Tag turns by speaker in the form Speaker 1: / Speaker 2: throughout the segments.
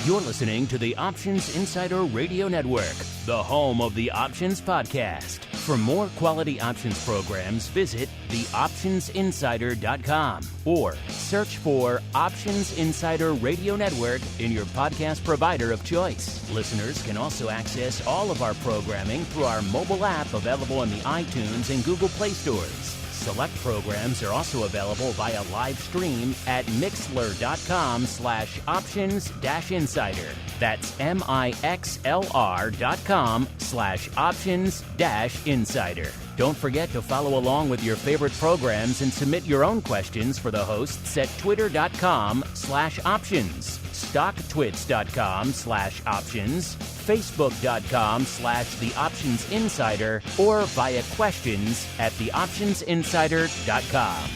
Speaker 1: You're listening to the Options Insider Radio Network, the home of the Options Podcast. For more quality options programs, visit theoptionsinsider.com or search for Options Insider Radio Network in your podcast provider of choice. Listeners can also access all of our programming through our mobile app available in the iTunes and Google Play stores. Select programs are also available via live stream at mixlr.com/options-insider. That's mixlr.com/options-insider. Don't forget to follow along with your favorite programs and submit your own questions for the hosts at twitter.com/options, stocktwits.com/options, facebook.com/theoptionsinsider, or via questions at theoptionsinsider.com.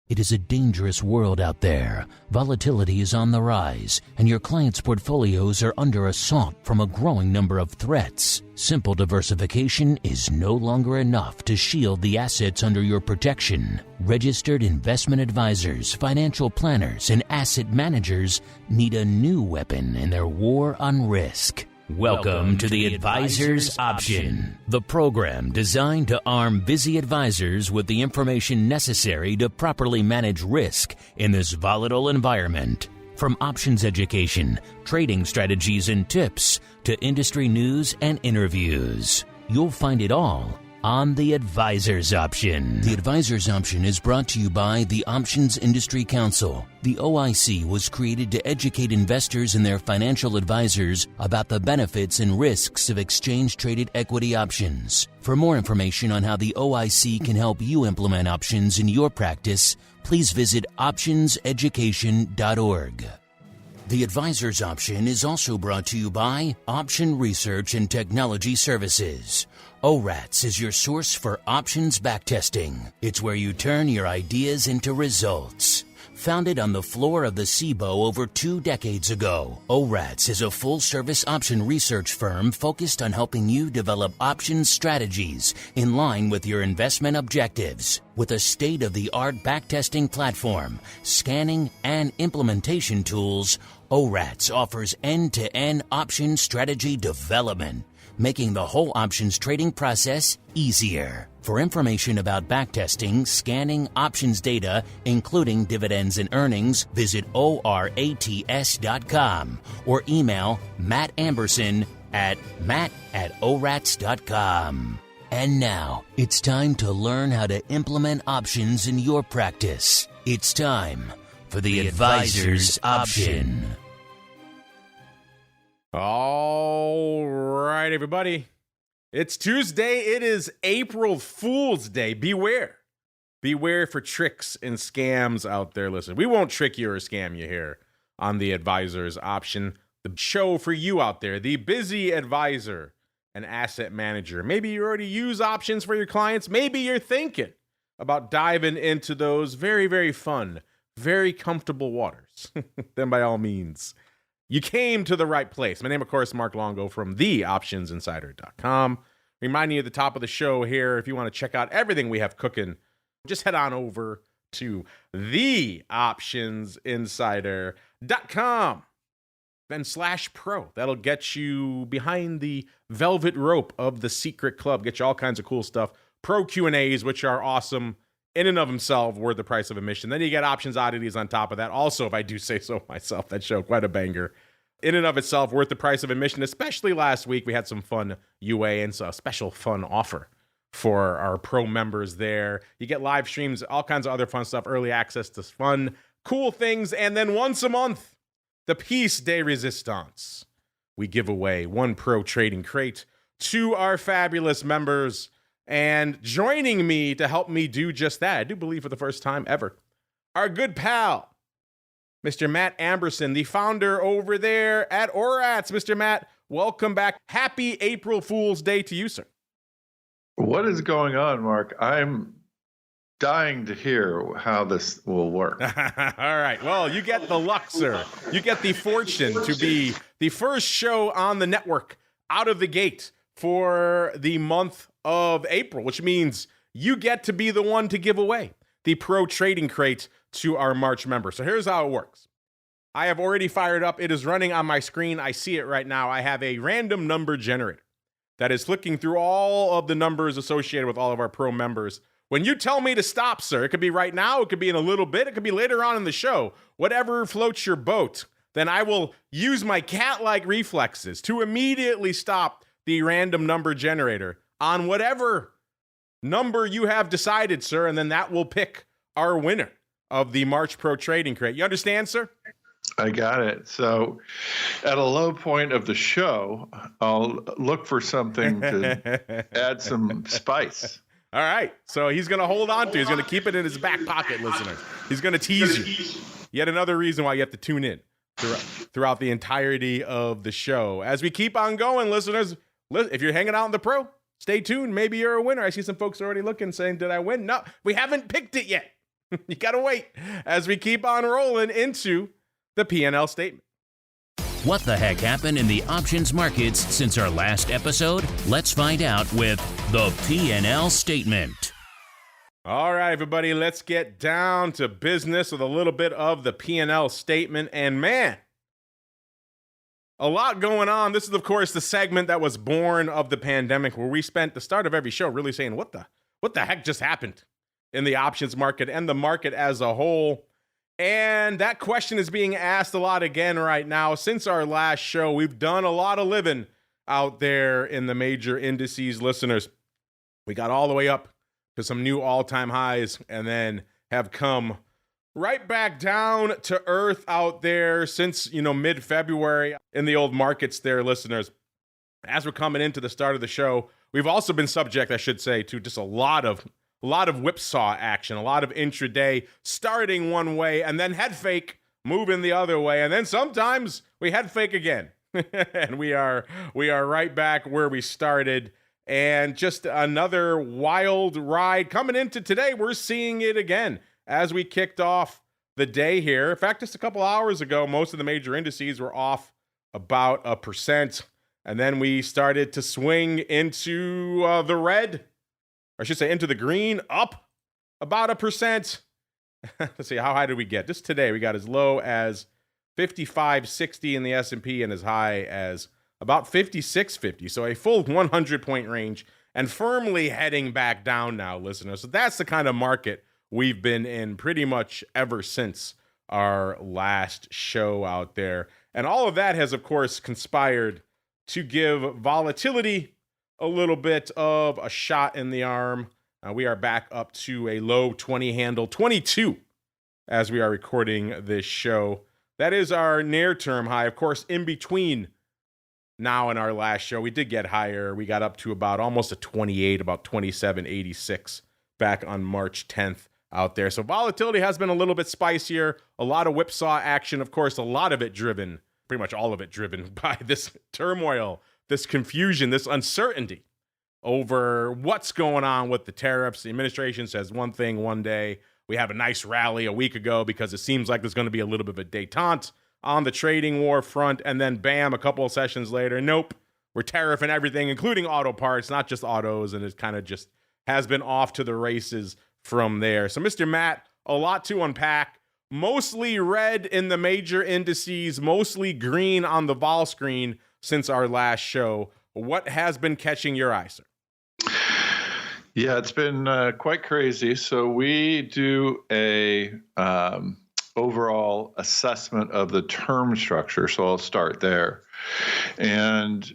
Speaker 1: It is a dangerous world out there. Volatility is on the rise, and your clients' portfolios are under assault from a growing number of threats. Simple diversification is no longer enough to shield the assets under your protection. Registered investment advisors, financial planners, and asset managers need a new weapon in their war on risk. Welcome to the Advisor's Option, the program designed to arm busy advisors with the information necessary to properly manage risk in this volatile environment. From options education, trading strategies and tips, to industry news and interviews, you'll find it all on the Advisor's Option. The Advisor's Option is brought to you by the Options Industry Council. The OIC was created to educate investors and their financial advisors about the benefits and risks of exchange-traded equity options. For more information on how the OIC can help you implement options in your practice, please visit optionseducation.org. The Advisor's Option is also brought to you by Option Research and Technology Services. ORATS is your source for options backtesting. It's where you turn your ideas into results. Founded on the floor of the SIBO over 2 decades ago, ORATS is a full-service option research firm focused on helping you develop options strategies in line with your investment objectives. With a state-of-the-art backtesting platform, scanning, and implementation tools, ORATS offers end-to-end option strategy development, making the whole options trading process easier. For information about backtesting, scanning options data, including dividends and earnings, visit ORATS.com or email Matt Anderson at matt@orats.com. And now, it's time to learn how to implement options in your practice. It's time for the Advisor's Option.
Speaker 2: All right, everybody. It's Tuesday. It is April Fool's Day. Beware. Beware for tricks and scams out there. Listen, we won't trick you or scam you here on the Advisor's Option. The show for you out there, the busy advisor and asset manager. Maybe you already use options for your clients. Maybe you're thinking about diving into those very, very fun, very comfortable waters. Then by all means, you came to the right place. My name, of course, Mark Longo from theoptionsinsider.com. Reminding you at the top of the show here, if you want to check out everything we have cooking, just head on over to theoptionsinsider.com. Then /pro. That'll get you behind the velvet rope of the secret club. Get you all kinds of cool stuff. Pro Q&As, which are awesome in and of themselves, worth the price of admission. Then you get options oddities on top of that. Also, if I do say so myself, that show, quite a banger. In and of itself, worth the price of admission, especially last week. We had some fun UA and a special fun offer for our pro members there. You get live streams, all kinds of other fun stuff, early access to fun, cool things. And then once a month, the Piece de Resistance. We give away one pro trading crate to our fabulous members. And joining me to help me do just that, I do believe for the first time ever, our good pal, Mr. Matt Anderson, the founder over there at ORATS. Mr. Matt, welcome back. Happy April Fool's Day to you, sir.
Speaker 3: What is going on, Mark? I'm dying to hear how this will work.
Speaker 2: All right. Well, you get the luck, sir. You get the fortune to be the first show on the network out of the gate for the month of April, which means you get to be the one to give away the Pro Trading Crate to our March members. So here's how it works. I have already fired up. It is running on my screen. I see it right now. I have a random number generator that is flicking through all of the numbers associated with all of our Pro members. When you tell me to stop, sir, it could be right now, it could be in a little bit, it could be later on in the show, whatever floats your boat, then I will use my cat-like reflexes to immediately stop the random number generator on whatever number you have decided, sir, and then that will pick our winner of the March Pro Trading Crate. You understand, sir?
Speaker 3: I got it. So at a low point of the show, I'll look for something to add some spice.
Speaker 2: All right. So he's going to hold on to it. He's going to keep it in his back pocket, listeners. He's going to tease you. Yet another reason why you have to tune in throughout the entirety of the show. As we keep on going, listeners, if you're hanging out in the Pro, stay tuned. Maybe you're a winner. I see some folks already looking, saying, did I win? No, we haven't picked it yet. You got to wait as we keep on rolling into the P&L statement.
Speaker 1: What the heck happened in the options markets since our last episode? Let's find out with the P&L statement.
Speaker 2: All right, everybody, let's get down to business with a little bit of the P&L statement. And man, a lot going on. This is, of course, the segment that was born of the pandemic, where we spent the start of every show really saying, what the heck just happened in the options market and the market as a whole? And that question is being asked a lot again right now. Since our last show, we've done a lot of living out there in the major indices, listeners. We got all the way up to some new all-time highs and then have come right back down to earth out there since, mid-February in the old markets there, listeners. As we're coming into the start of the show, we've also been subject, I should say, to just a lot of whipsaw action, a lot of intraday starting one way and then head fake moving the other way. And then sometimes we head fake again. And we are right back where we started. And just another wild ride coming into today. We're seeing it again as we kicked off the day here. In fact, just a couple hours ago, most of the major indices were off about 1%. And then we started to swing into the red. Or I should say into the green, up about 1%. Let's see, how high did we get? Just today, we got as low as 55.60 in the S&P and as high as about 56.50. So a full 100-point range and firmly heading back down now, listeners. So that's the kind of market we've been in pretty much ever since our last show out there. And all of that has, of course, conspired to give volatility a little bit of a shot in the arm. We are back up to a low 20 handle, 22, as we are recording this show. That is our near-term high. Of course, in between now and our last show, we did get higher. We got up to about almost a 28, about 27.86 back on March 10th out there. So volatility has been a little bit spicier. A lot of whipsaw action, of course, a lot of it driven, pretty much all of it driven by this turmoil, this confusion, this uncertainty over what's going on with the tariffs. The administration says one thing one day. We have a nice rally a week ago because it seems like there's going to be a little bit of a détente on the trading war front. And then bam, a couple of sessions later, nope, we're tariffing everything, including auto parts, not just autos. And it kind of just has been off to the races from there. So Mr. Matt, a lot to unpack. Mostly red in the major indices, mostly green on the vol screen since our last show. What has been catching your eye, sir?
Speaker 3: Yeah, it's been quite crazy. So we do a overall assessment of the term structure. So I'll start there. And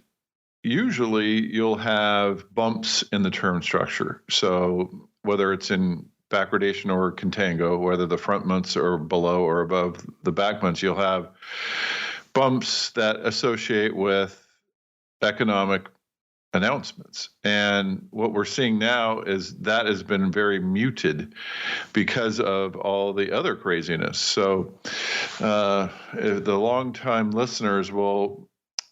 Speaker 3: usually you'll have bumps in the term structure. So whether it's in backwardation or contango, whether the front months are below or above the back months, you'll have bumps that associate with economic announcements. And what we're seeing now is that has been very muted because of all the other craziness. So if the longtime listeners will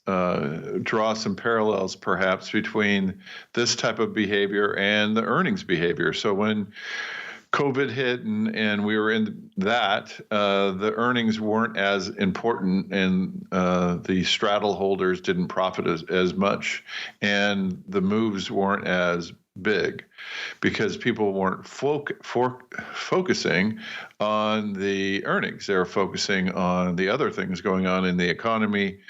Speaker 3: draw some parallels perhaps between this type of behavior and the earnings behavior. So when COVID hit and we were in that, the earnings weren't as important, and the straddle holders didn't profit as much, and the moves weren't as big because people weren't focusing on the earnings. They were focusing on the other things going on in the economy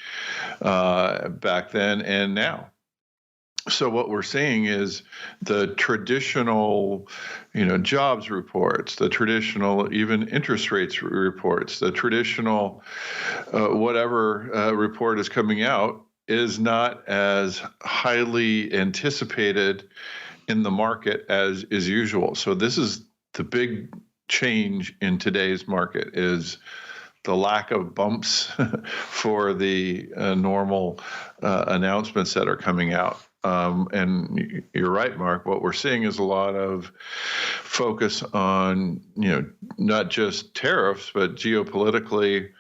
Speaker 3: back then and now. So what we're seeing is the traditional, jobs reports, the traditional even interest rates reports, the traditional whatever report is coming out is not as highly anticipated in the market as is usual. So this is the big change in today's market, is the lack of bumps for the normal announcements that are coming out. And you're right, Mark. What we're seeing is a lot of focus on, not just tariffs, but geopolitically,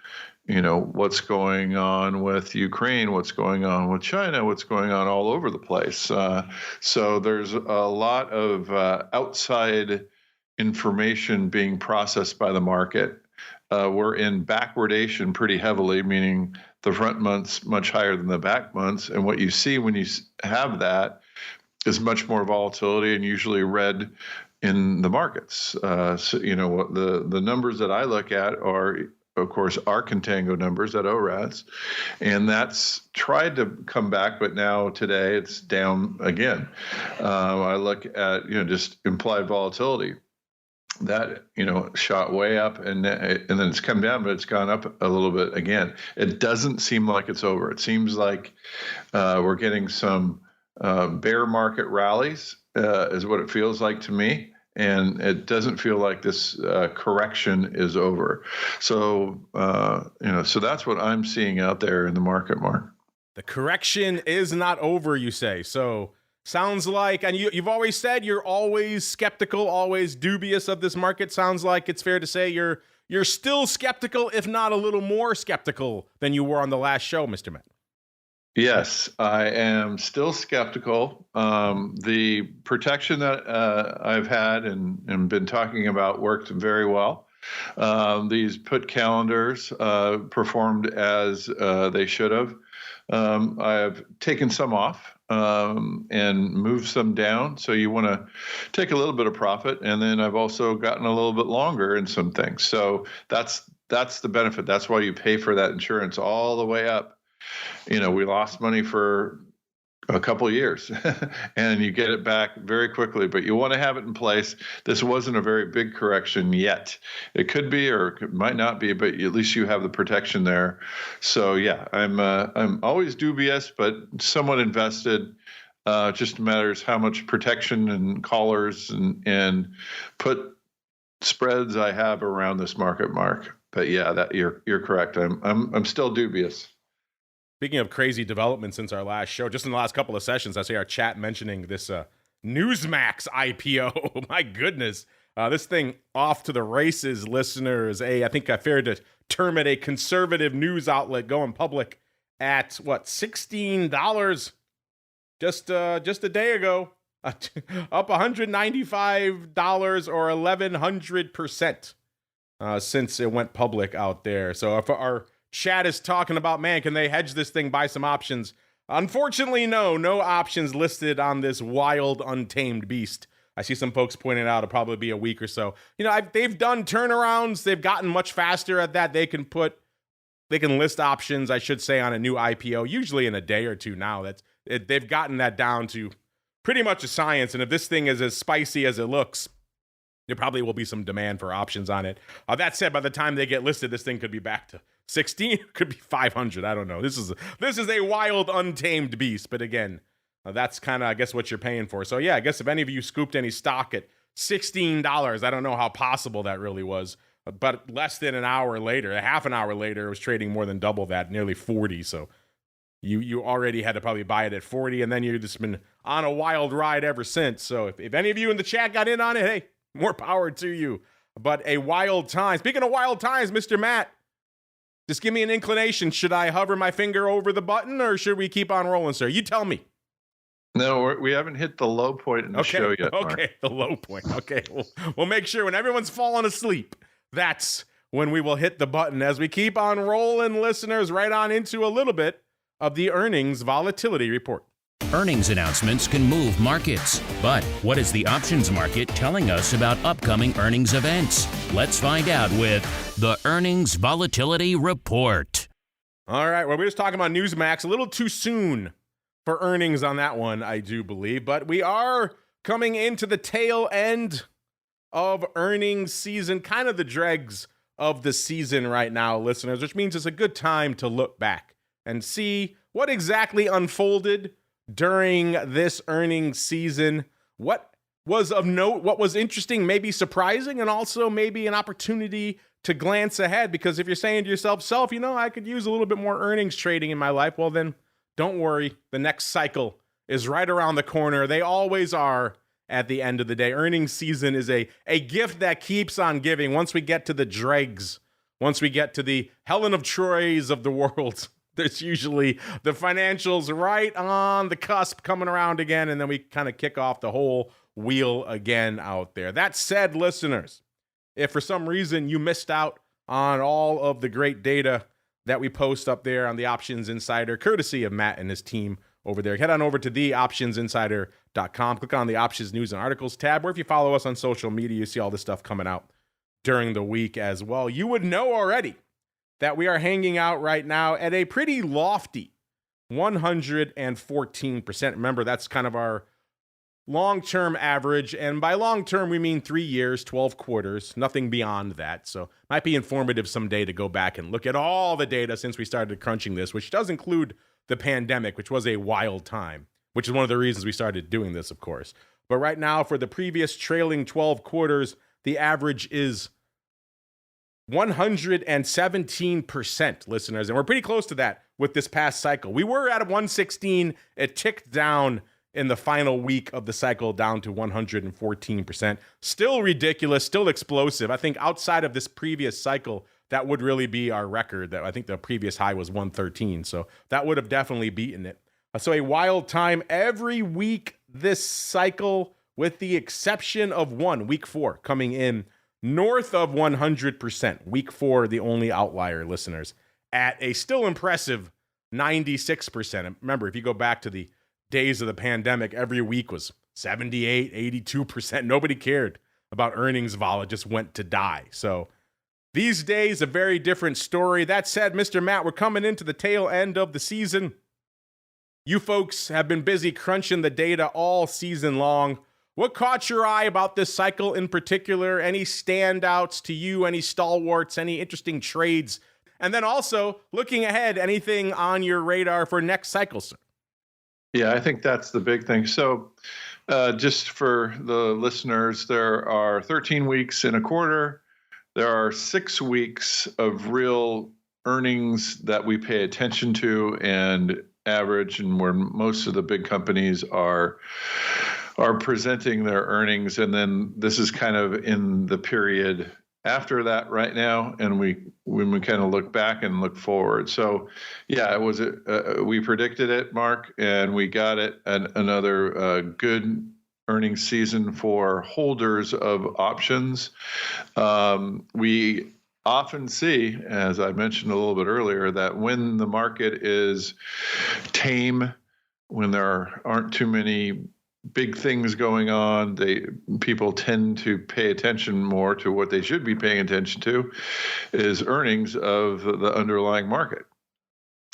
Speaker 3: what's going on with Ukraine, what's going on with China, what's going on all over the place. So there's a lot of outside information being processed by the market. We're in backwardation pretty heavily, meaning the front months much higher than the back months. And what you see when you have that is much more volatility and usually red in the markets. So, the numbers that I look at are, of course, our contango numbers at ORATS, and that's tried to come back, but now today it's down again. I look at, just implied volatility. That shot way up and then it's come down, but it's gone up a little bit again. It doesn't seem like it's over. It seems like we're getting some bear market rallies, is what it feels like to me, and it doesn't feel like this correction is over. So so that's what I'm seeing out there in the market, Mark.
Speaker 2: The correction is not over, you say. So sounds like, and you've always said you're always skeptical, always dubious of this market. Sounds like it's fair to say you're still skeptical, if not a little more skeptical than you were on the last show, Mr. Matt.
Speaker 3: Yes, I am still skeptical. The protection that I've had and been talking about worked very well. These put calendars performed as they should have. I have taken some off and moved some down. So you want to take a little bit of profit. And then I've also gotten a little bit longer in some things. So that's the benefit. That's why you pay for that insurance all the way up. We lost money for a couple of years and you get it back very quickly, but you want to have it in place. This wasn't a very big correction yet. It could be, or it might not be, but at least you have the protection there. So yeah, I'm always dubious, but somewhat invested. Just matters how much protection and collars and put spreads I have around this market, Mark. But yeah, that you're correct. I'm still dubious.
Speaker 2: Speaking of crazy developments since our last show, just in the last couple of sessions, I see our chat mentioning this Newsmax IPO. My goodness. This thing off to the races, listeners. I think I fared to term it a conservative news outlet going public at, what, $16 just a day ago. Up $195 or 1,100% since it went public out there. So if our chat is talking about, man, can they hedge this thing, buy some options? Unfortunately, no options listed on this wild, untamed beast. I see some folks pointing out it'll probably be a week or so. They've done turnarounds. They've gotten much faster at that. They can list options, I should say, on a new IPO, usually in a day or two now. They've gotten that down to pretty much a science. And if this thing is as spicy as it looks, there probably will be some demand for options on it. That said, by the time they get listed, this thing could be back to 16, could be 500. I don't know. This is a wild, untamed beast. But again, that's kind of, I guess, what you're paying for. So yeah, I guess if any of you scooped any stock at $16, I don't know how possible that really was. But less than an hour later, half an hour later, it was trading more than double that, nearly 40. So you already had to probably buy it at 40, and then you've just been on a wild ride ever since. So if any of you in the chat got in on it, hey, more power to you. But a wild time. Speaking of wild times, Mr. Matt, just give me an inclination. Should I hover my finger over the button or should we keep on rolling, sir? You tell me.
Speaker 3: No, we haven't hit the low point in the show yet, Mark.
Speaker 2: Okay, the low point. Okay, we'll make sure when everyone's fallen asleep, that's when we will hit the button as we keep on rolling, listeners, right on into a little bit of the earnings volatility report.
Speaker 1: Earnings announcements can move markets, but what is the options market telling us about upcoming earnings events? Let's find out with the Earnings Volatility Report.
Speaker 2: All right, well, we're just talking about Newsmax. A little too soon for earnings on that one, I do believe, but we are coming into the tail end of earnings season, kind of the dregs of the season right now, listeners, which means it's a good time to look back and see what exactly unfolded during this earnings season, what was of note, what was interesting, maybe surprising, and also maybe an opportunity to glance ahead. Because if you're saying to yourself, I could use a little bit more earnings trading in my life, well then, don't worry, the next cycle is right around the corner. They always are at the end of the day. Earnings season is a gift that keeps on giving. Once we get to the dregs, once we get to the Helen of Troys of the world, there's usually the financials right on the cusp coming around again, and then we kind of kick off the whole wheel again out there. That said, listeners, if for some reason you missed out on all of the great data that we post up there on the Options Insider, courtesy of Matt and his team over there, head on over to theoptionsinsider.com, click on the Options News and Articles tab, or if you follow us on social media, you see all this stuff coming out during the week as well. You would know already that we are hanging out right now at a pretty lofty 114%. Remember, that's kind of our long-term average, and by long-term, we mean 3 years, 12 quarters, nothing beyond that. So might be informative someday to go back and look at all the data since we started crunching this, which does include the pandemic, which was a wild time, which is one of the reasons we started doing this, of course. But right now, for the previous trailing 12 quarters, the average is 117%, listeners, and we're pretty close to that with this past cycle. We were at 116. It ticked down in the final week of the cycle down to 114%. Still ridiculous, still explosive. I think outside of this previous cycle, that would really be our record. That I think the previous high was 113, so that would have definitely beaten it. So a wild time every week this cycle, with the exception of one, week 4, coming in north of 100%. Week 4, the only outlier, listeners, at a still impressive 96%. Remember, if you go back to the days of the pandemic, every week was 78, 82%. Nobody cared about earnings vol. It just went to die. So these days, a very different story. That said, Mr. Matt, we're coming into the tail end of the season. You folks have been busy crunching the data all season long. What caught your eye about this cycle in particular? Any standouts to you? Any stalwarts? Any interesting trades? And then also, looking ahead, anything on your radar for next cycle, sir?
Speaker 3: Yeah, I think that's the big thing. So just for the listeners, there are 13 weeks in a quarter. There are 6 weeks of real earnings that we pay attention to and average, and where most of the big companies are presenting their earnings. And then this is kind of in the period after that right now, and when we kind of look back and look forward. So yeah, it was we predicted it, Mark, and we got it. Another good earnings season for holders of options. We often see, as I mentioned a little bit earlier, that when the market is tame, when there aren't too many big things going on, people tend to pay attention more to what they should be paying attention to, is earnings of the underlying market.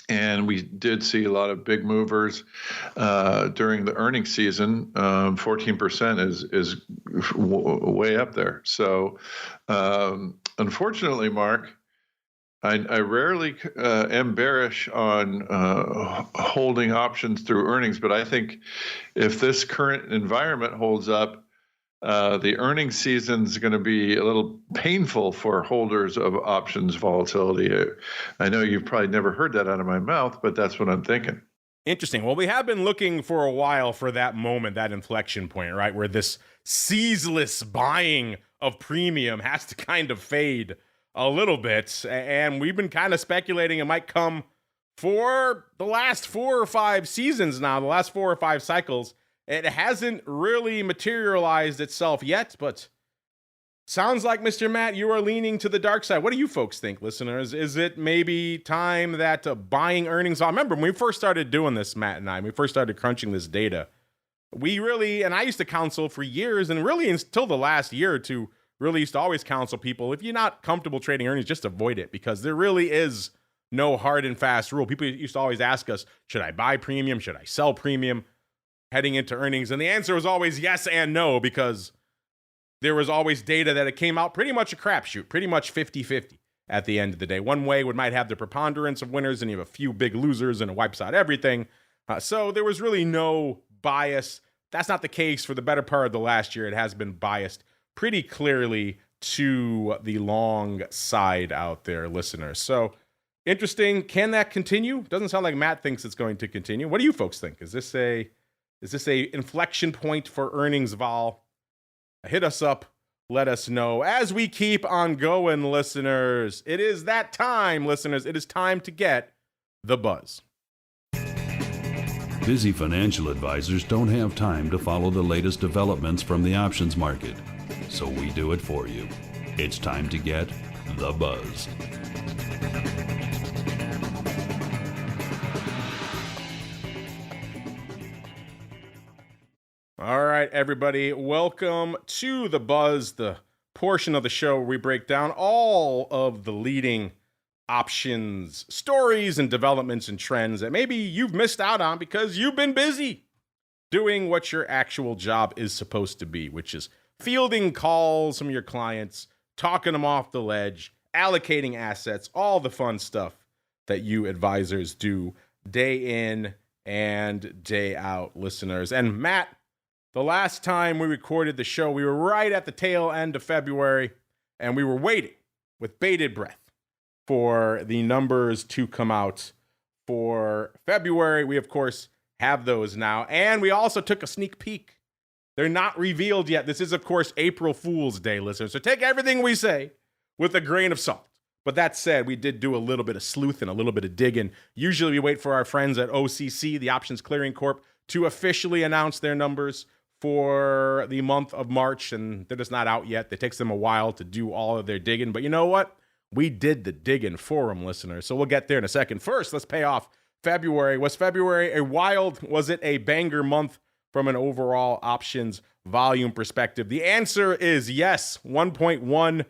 Speaker 3: And we did see a lot of big movers during the earnings season. 14% is way up there. So unfortunately, Mark, I rarely am bearish on holding options through earnings, but I think if this current environment holds up, the earnings season is going to be a little painful for holders of options volatility. I know you've probably never heard that out of my mouth, but that's what I'm thinking.
Speaker 2: Interesting. Well, we have been looking for a while for that moment, that inflection point, right, where this ceaseless buying of premium has to kind of fade a little bit, and we've been kind of speculating it might come for the last 4 or 5 seasons now, the last 4 or 5 cycles. It hasn't really materialized itself yet, but sounds like, Mr. Matt, you are leaning to the dark side. What do you folks think, listeners? Is it maybe time that buying earnings? I remember when we first started doing this, Matt and I, we first started crunching this data. We really, and I used to counsel for years, and really until the last year or two, really used to always counsel people, if you're not comfortable trading earnings, just avoid it, because there really is no hard and fast rule. People used to always ask us, should I buy premium? Should I sell premium heading into earnings? And the answer was always yes and no, because there was always data that it came out pretty much a crapshoot, pretty much 50-50 at the end of the day. One way might have the preponderance of winners, and you have a few big losers, and it wipes out everything. So there was really no bias. That's not the case for the better part of the last year. It has been biased pretty clearly to the long side out there, listeners. So interesting. Can that continue? Doesn't sound like Matt thinks it's going to continue. What do you folks think? Is this a inflection point for earnings vol? Hit us up. Let us know. As we keep on going, listeners, it is that time, listeners. It is time to get the buzz.
Speaker 4: Busy financial advisors don't have time to follow the latest developments from the options market, so we do it for you. It's time to get the buzz.
Speaker 2: All right, everybody, welcome to The Buzz, the portion of the show where we break down all of the leading options, stories, and developments and trends that maybe you've missed out on because you've been busy doing what your actual job is supposed to be, which is fielding calls from your clients, talking them off the ledge, allocating assets, all the fun stuff that you advisors do day in and day out, listeners. And Matt, the last time we recorded the show, we were right at the tail end of February, and we were waiting with bated breath for the numbers to come out for February. We, of course, have those now, and we also took a sneak peek. They're not revealed yet. This is, of course, April Fool's Day, listeners, so take everything we say with a grain of salt. But that said, we did do a little bit of sleuthing, a little bit of digging. Usually we wait for our friends at OCC, the Options Clearing Corp, to officially announce their numbers for the month of March, and they're just not out yet. It takes them a while to do all of their digging, but you know what? We did the digging for them, listeners, so we'll get there in a second. First, let's pay off February. Was February was it a banger month from an overall options volume perspective? The answer is yes. 1.1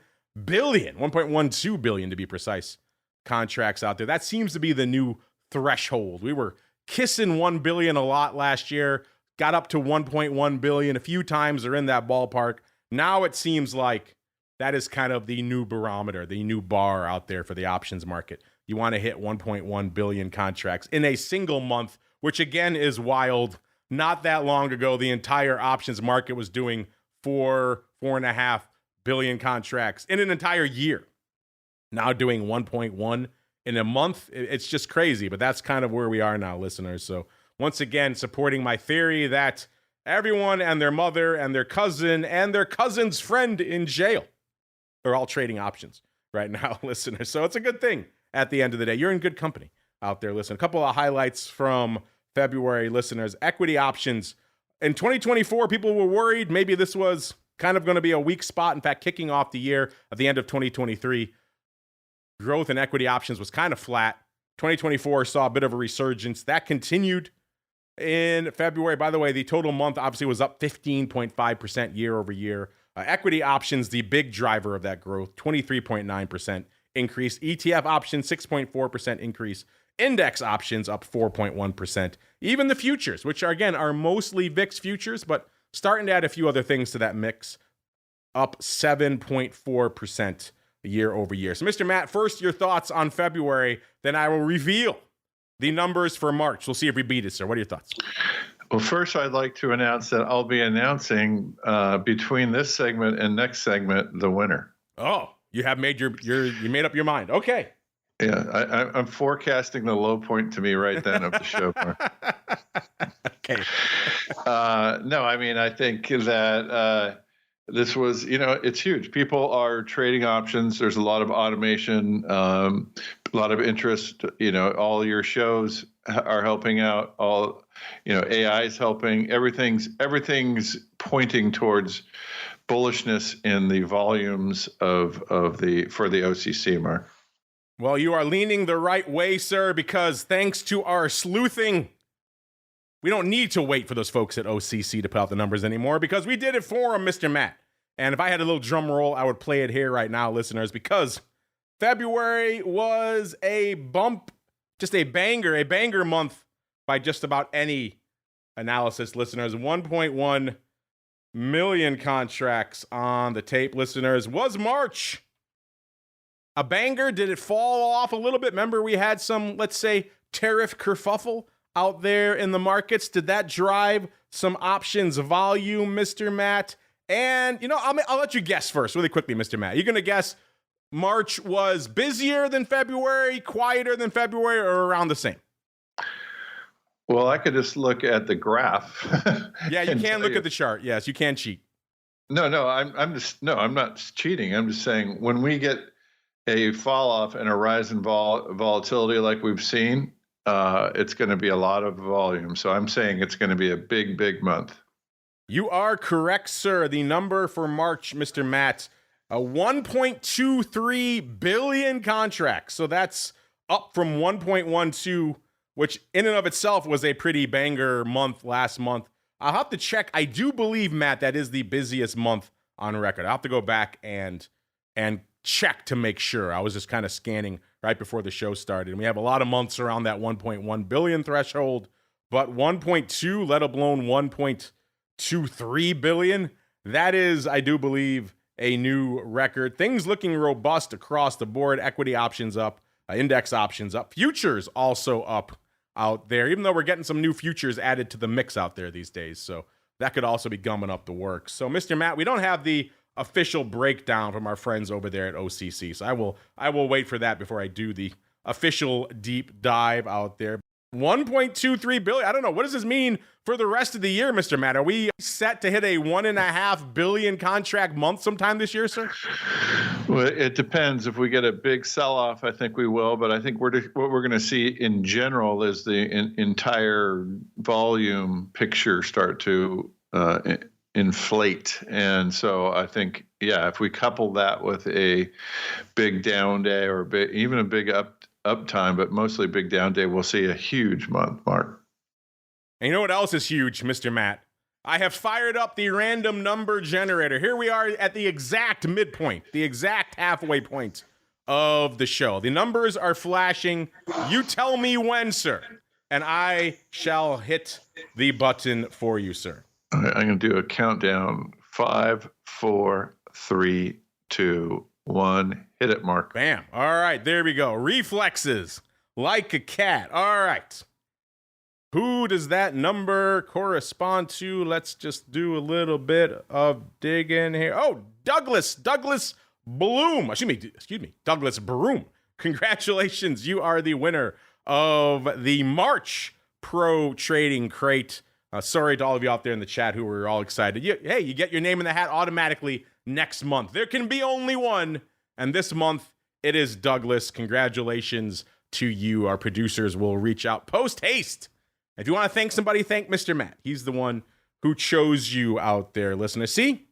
Speaker 2: billion, 1.12 billion to be precise, contracts out there. That seems to be the new threshold. We were kissing 1 billion a lot last year. Got up to 1.1 billion a few times, or in that ballpark. Now it seems like that is kind of the new barometer, the new bar out there for the options market. You want to hit 1.1 billion contracts in a single month, which again is wild. Not that long ago, the entire options market was doing 4.5 billion contracts in an entire year. Now doing 1.1 in a month. It's just crazy, but that's kind of where we are now, listeners. So once again, supporting my theory that everyone and their mother and their cousin and their cousin's friend in jail are all trading options right now, listeners. So it's a good thing at the end of the day. You're in good company out there, listen. A couple of highlights from February, listeners. Equity options. In 2024, people were worried maybe this was kind of going to be a weak spot. In fact, kicking off the year at the end of 2023, growth in equity options was kind of flat. 2024 saw a bit of a resurgence. That continued in February. By the way, the total month obviously was up 15.5% year over year. Equity options, the big driver of that growth, 23.9% increase. ETF options, 6.4% increase. Index options up 4.1%. Even the futures, which are, again, are mostly VIX futures, but starting to add a few other things to that mix, up 7.4% year over year. So, Mr. Matt, first your thoughts on February, then I will reveal the numbers for March. We'll see if we beat it, sir. What are your thoughts?
Speaker 3: Well, first, I'd like to announce that I'll be announcing between this segment and next segment the winner.
Speaker 2: Oh, you have made you made up your mind. Okay.
Speaker 3: Yeah, I'm forecasting the low point to me right then of the show.
Speaker 2: Okay.
Speaker 3: No, I mean, I think that This was, it's huge. People are trading options. There's a lot of automation, a lot of interest. All your shows are helping out. All, AI is helping. Everything's pointing towards bullishness in the volumes for the OCC, Mark.
Speaker 2: Well, you are leaning the right way, sir, because thanks to our sleuthing, we don't need to wait for those folks at OCC to put out the numbers anymore because we did it for them, Mr. Matt. And if I had a little drum roll, I would play it here right now, listeners, because February was a bump, just a banger month by just about any analysis, listeners. 1.1 million contracts on the tape, listeners. Was March a banger? Did it fall off a little bit? Remember, we had some, let's say, tariff kerfuffle out there in the markets. Did that drive some options volume, Mr. Matt? And, I'll let you guess first, really quickly, Mr. Matt. You're going to guess March was busier than February, quieter than February, or around the same?
Speaker 3: Well, I could just look at the graph.
Speaker 2: Yeah, you can look at the chart. Yes, you can cheat.
Speaker 3: No, I'm not cheating. I'm just saying when we get a fall off and a rise in volatility like we've seen, it's going to be a lot of volume. So I'm saying it's going to be a big month.
Speaker 2: You are correct, sir. The number for March, Mr. Matt, 1.23 billion contracts. So that's up from 1.12, which in and of itself was a pretty banger month last month. I'll have to check. I do believe, Matt, that is the busiest month on record. I'll have to go back and check to make sure. I was just kind of scanning right before the show started. And we have a lot of months around that 1.1 billion threshold, but 1.2, let alone 1.23 billion, that is, I do believe, a new record. Things looking robust across the board. Equity options up, index options up, futures also up out there, even though we're getting some new futures added to the mix out there these days. So that could also be gumming up the works. So, Mr. Matt, we don't have the official breakdown from our friends over there at OCC. So I will wait for that before I do the official deep dive out there. 1.23 billion. I don't know. What does this mean for the rest of the year, Mr. Matt? Are we set to hit a 1.5 billion contract month sometime this year, sir?
Speaker 3: Well, it depends. If we get a big sell-off, I think we will. But I think what we're going to see in general is the entire volume picture start to inflate. And so I think, if we couple that with a big down day or even a big uptime, but mostly big down day, we'll see a huge month, Mark.
Speaker 2: And you know what else is huge, Mr. Matt? I have fired up the random number generator. Here we are at the exact midpoint, the exact halfway point of the show. The numbers are flashing. You tell me when, sir, and I shall hit the button for you, sir.
Speaker 3: All right, I'm going to do a countdown. 5, 4, 3, 2, 1. Hit it, Mark.
Speaker 2: Bam. All right, there we go. Reflexes like a cat. All right. Who does that number correspond to? Let's just do a little bit of digging here. Oh, Douglas Bloom. Excuse me, Douglas Broom. Congratulations. You are the winner of the March Pro Trading Crate. Sorry to all of you out there in the chat who were all excited. You get your name in the hat automatically next month. There can be only one, and this month it is Douglas. Congratulations to you. Our producers will reach out post haste. If you want to thank somebody, thank Mr. Matt. He's the one who chose you out there, listener. See?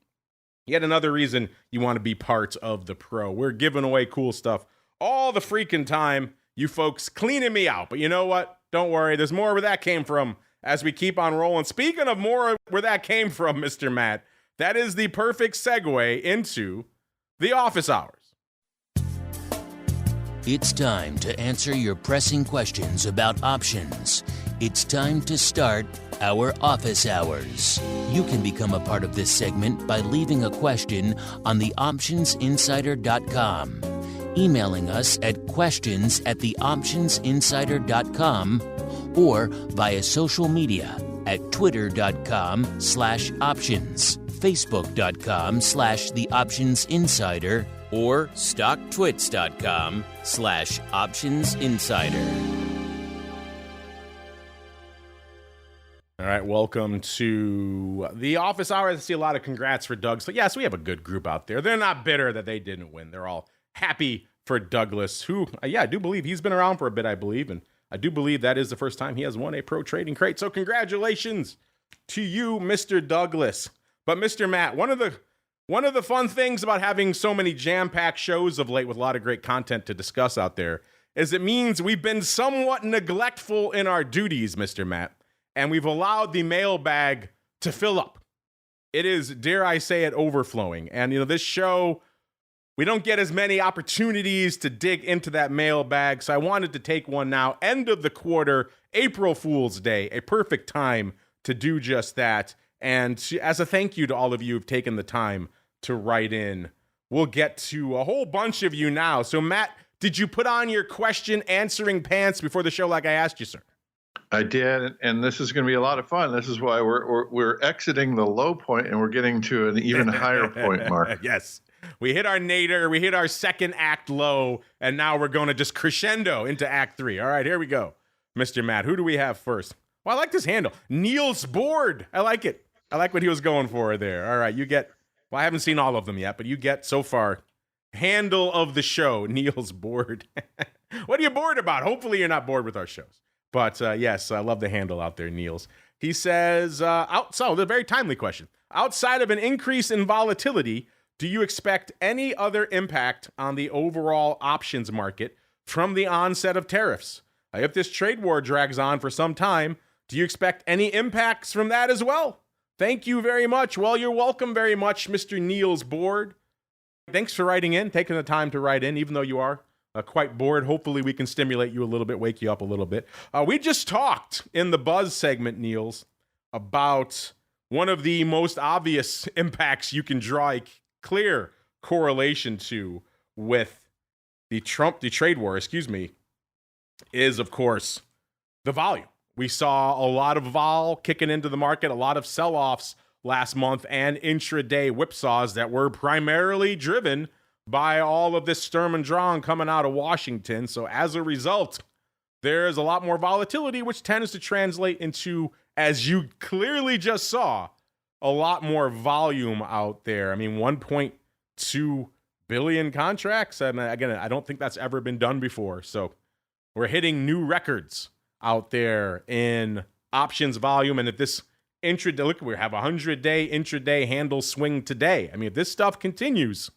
Speaker 2: Yet another reason you want to be part of the Pro. We're giving away cool stuff all the freaking time. You folks cleaning me out. But you know what? Don't worry. There's more where that came from as we keep on rolling. Speaking of more where that came from, Mr. Matt, that is the perfect segue into the office hours.
Speaker 1: It's time to answer your pressing questions about options. It's time to start our office hours. You can become a part of this segment by leaving a question on theoptionsinsider.com, emailing us at questions@theoptionsinsider.com, or via social media at twitter.com/options, facebook.com/theoptionsinsider, or stocktwits.com/optionsinsider.
Speaker 2: All right, welcome to the office hour. I see a lot of congrats for Doug. So yes, we have a good group out there. They're not bitter that they didn't win. They're all happy for Douglas, who, I do believe he's been around for a bit, I believe. And I do believe that is the first time he has won a pro trading crate. So congratulations to you, Mr. Douglas. But Mr. Matt, one of the fun things about having so many jam-packed shows of late with a lot of great content to discuss out there is it means we've been somewhat neglectful in our duties, Mr. Matt. And we've allowed the mailbag to fill up. It is, dare I say it, overflowing. And, this show, we don't get as many opportunities to dig into that mailbag. So I wanted to take one now. End of the quarter, April Fool's Day, a perfect time to do just that. And as a thank you to all of you who've taken the time to write in, we'll get to a whole bunch of you now. So, Matt, did you put on your question answering pants before the show like I asked you, sir?
Speaker 3: I did, and this is going to be a lot of fun. This is why we're exiting the low point and we're getting to an even higher point, Mark.
Speaker 2: Yes. We hit our nadir, we hit our second act low, and now we're going to just crescendo into act 3. All right, here we go. Mr. Matt, who do we have first? Well, I like this handle. Niels Board. I like it. I like what he was going for there. All right, you get, well, I haven't seen all of them yet, but you get so far handle of the show, Niels Board. What are you bored about? Hopefully you're not bored with our shows. But yes, I love the handle out there, Niels. He says, so the very timely question. Outside of an increase in volatility, do you expect any other impact on the overall options market from the onset of tariffs? If this trade war drags on for some time, do you expect any impacts from that as well? Thank you very much. Well, you're welcome very much, Mr. Niels Board. Thanks for writing in, taking the time to write in, even though you are quite bored. Hopefully we can stimulate you a little bit, wake you up a little bit. We just talked in the Buzz segment, Niels, about one of the most obvious impacts you can draw a clear correlation to with the trade war, is, of course, the volume. We saw a lot of vol kicking into the market, a lot of sell-offs last month, and intraday whipsaws that were primarily driven by all of this Sturm and Drang coming out of Washington. So as a result, there's a lot more volatility, which tends to translate into, as you clearly just saw, a lot more volume out there. I mean, 1.2 billion contracts. And again, I don't think that's ever been done before. So we're hitting new records out there in options volume. And if this intraday, look, we have a 100-day intraday handle swing today. I mean, if this stuff continues,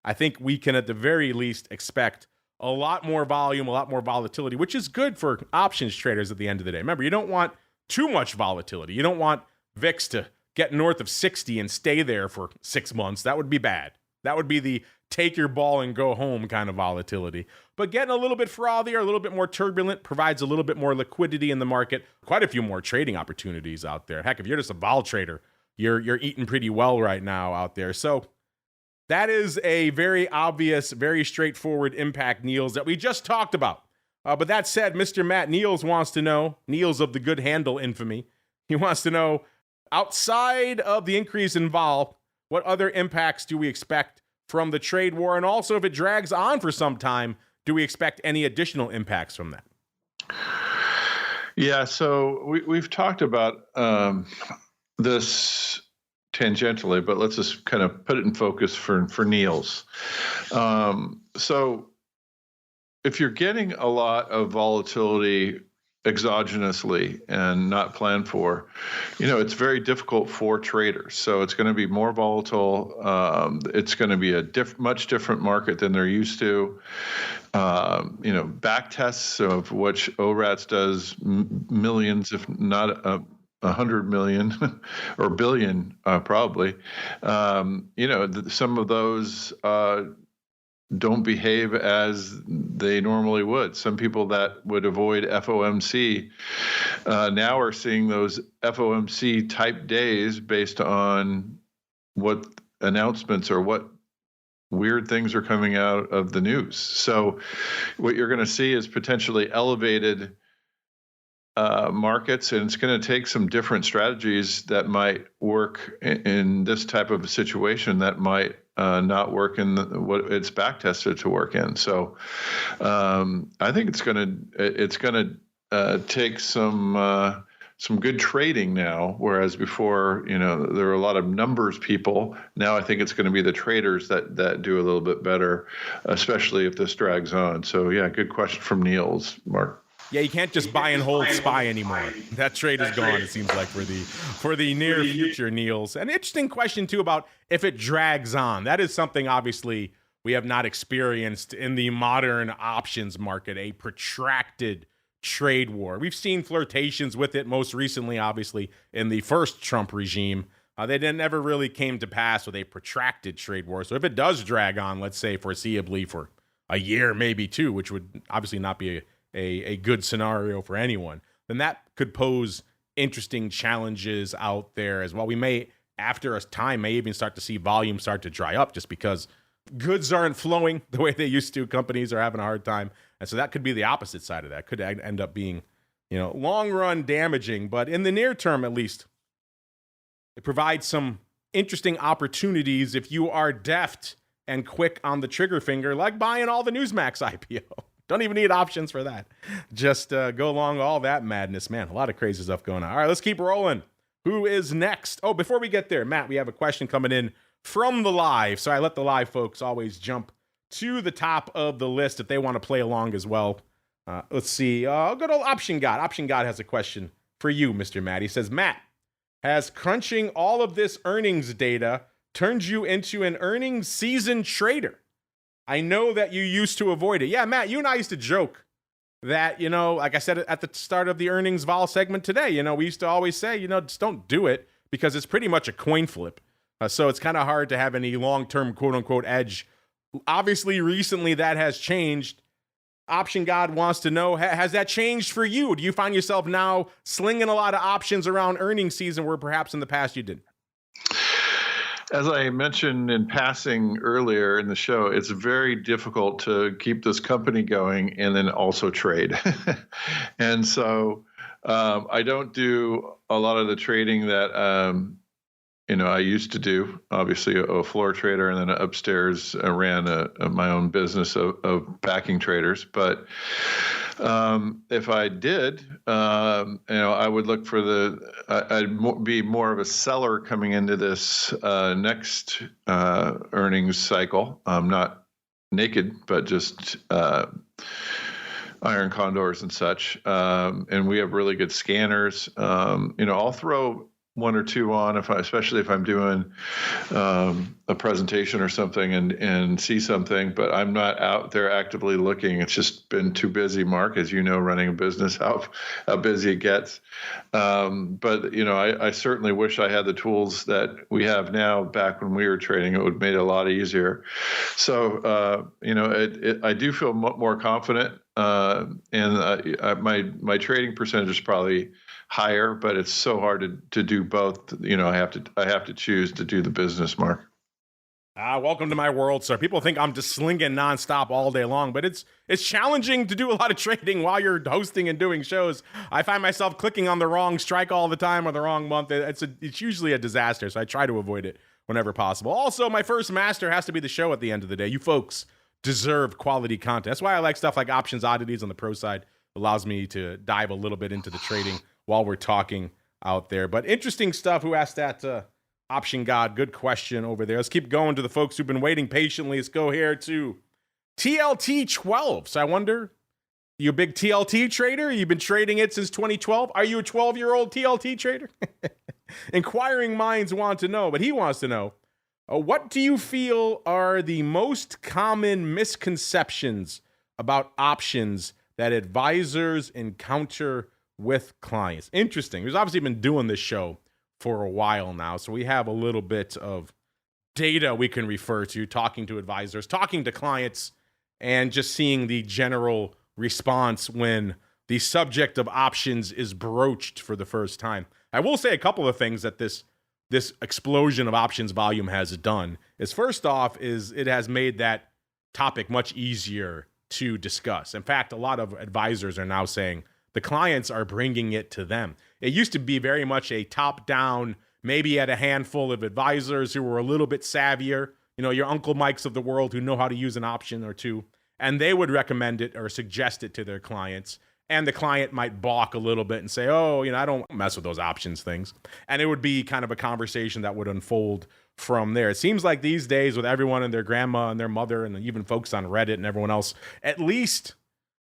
Speaker 2: I think we can at the very least expect a lot more volume, a lot more volatility, which is good for options traders at the end of the day. Remember, you don't want too much volatility. You don't want VIX to get north of 60 and stay there for 6 months. That would be bad. That would be the take your ball and go home kind of volatility. But getting a little bit frothier, a little bit more turbulent, provides a little bit more liquidity in the market. Quite a few more trading opportunities out there. Heck, if you're just a vol trader, you're eating pretty well right now out there. So that is a very obvious, very straightforward impact, Niels, that we just talked about. But that said, Mr. Matt, Niels wants to know, Niels of the good handle infamy, he wants to know, outside of the increase in vol, what other impacts do we expect from the trade war? And also, if it drags on for some time, do we expect any additional impacts from that?
Speaker 3: Yeah, so we've talked about this tangentially, but let's just kind of put it in focus for Niels. So if you're getting a lot of volatility exogenously and not planned for, it's very difficult for traders. So it's going to be more volatile. It's going to be a much different market than they're used to. Back tests of which ORATS does millions, if not 100 million or billion, probably. Some of those don't behave as they normally would. Some people that would avoid FOMC now are seeing those FOMC type days based on what announcements or what weird things are coming out of the news. So what you're going to see is potentially elevated markets, and it's going to take some different strategies that might work in this type of a situation that might not work in what it's back tested to work in. So I think it's going to take some some good trading now, whereas before, there were a lot of numbers people. Now I think it's going to be the traders that do a little bit better, especially if this drags on. So yeah, good question from Niels, Mark.
Speaker 2: Yeah, you can't just buy and hold SPY anymore. That trade is gone, it seems like, for the near future, Niels. An interesting question, too, about if it drags on. That is something, obviously, we have not experienced in the modern options market, a protracted trade war. We've seen flirtations with it most recently, obviously, in the first Trump regime. They never really came to pass with a protracted trade war. So if it does drag on, let's say, foreseeably for a year, maybe two, which would obviously not be a good scenario for anyone, then that could pose interesting challenges out there as well. We may, after a time, may even start to see volume start to dry up just because goods aren't flowing the way they used to. Companies are having a hard time. And so that could be the opposite side of that. Could end up being, long run damaging. But in the near term, at least, it provides some interesting opportunities if you are deft and quick on the trigger finger, like buying all the Newsmax IPO. Don't even need options for that. Just go along all that madness. Man, a lot of crazy stuff going on. All right, let's keep rolling. Who is next? Oh, before we get there, Matt, we have a question coming in from the live. So I let the live folks always jump to the top of the list if they want to play along as well. Let's see. Good old Option God. Option God has a question for you, Mr. Matt. He says, Matt, has crunching all of this earnings data turned you into an earnings season trader? I know that you used to avoid it. Yeah, Matt, you and I used to joke that, like I said at the start of the earnings vol segment today, we used to always say, just don't do it because it's pretty much a coin flip. So it's kind of hard to have any long-term quote-unquote edge. Obviously, recently that has changed. Option God wants to know, has that changed for you? Do you find yourself now slinging a lot of options around earnings season where perhaps in the past you didn't?
Speaker 3: As I mentioned in passing earlier in the show, it's very difficult to keep this company going and then also trade. And so I don't do a lot of the trading that I used to do. Obviously, a floor trader, and then upstairs I ran my own business of backing traders. But if I did, I would look for I'd be more of a seller coming into this next earnings cycle. Not naked, but just iron condors and such. And we have really good scanners. I'll throw one or two on especially if I'm doing a presentation or something and see something, but I'm not out there actively looking. It's just been too busy, Mark, as you know, running a business, how busy it gets. But I certainly wish I had the tools that we have now back when we were trading. It would have made it a lot easier. So, I do feel more confident. And my trading percentage is probably higher, but it's so hard to do both. I have to choose to do the business, Mark.
Speaker 2: Welcome to my world, sir. People think I'm just slinging nonstop all day long, but it's challenging to do a lot of trading while you're hosting and doing shows. I find myself clicking on the wrong strike all the time or the wrong month. It's usually a disaster, so I try to avoid it whenever possible. Also, my first master has to be the show at the end of the day. You folks deserve quality content. That's why I like stuff like Options Oddities on the pro side. It allows me to dive a little bit into the trading while we're talking out there. But interesting stuff. Who asked that? Option God. Good question over there. Let's keep going to the folks who've been waiting patiently. Let's go here to TLT12. So I wonder, you a big TLT trader? You've been trading it since 2012? Are you a 12-year-old TLT trader? Inquiring minds want to know, but he wants to know, what do you feel are the most common misconceptions about options that advisors encounter with clients? Interesting. We've obviously been doing this show for a while now, so we have a little bit of data we can refer to, talking to advisors, talking to clients, and just seeing the general response when the subject of options is broached for the first time. I will say a couple of things that this explosion of options volume has done is, first off, is it has made that topic much easier to discuss. In fact, a lot of advisors are now saying the clients are bringing it to them. It used to be very much a top-down, maybe at a handful of advisors who were a little bit savvier, your Uncle Mikes of the world who know how to use an option or two, and they would recommend it or suggest it to their clients. And the client might balk a little bit and say, oh, I don't mess with those options things. And it would be kind of a conversation that would unfold from there. It seems like these days with everyone and their grandma and their mother and even folks on Reddit and everyone else, at least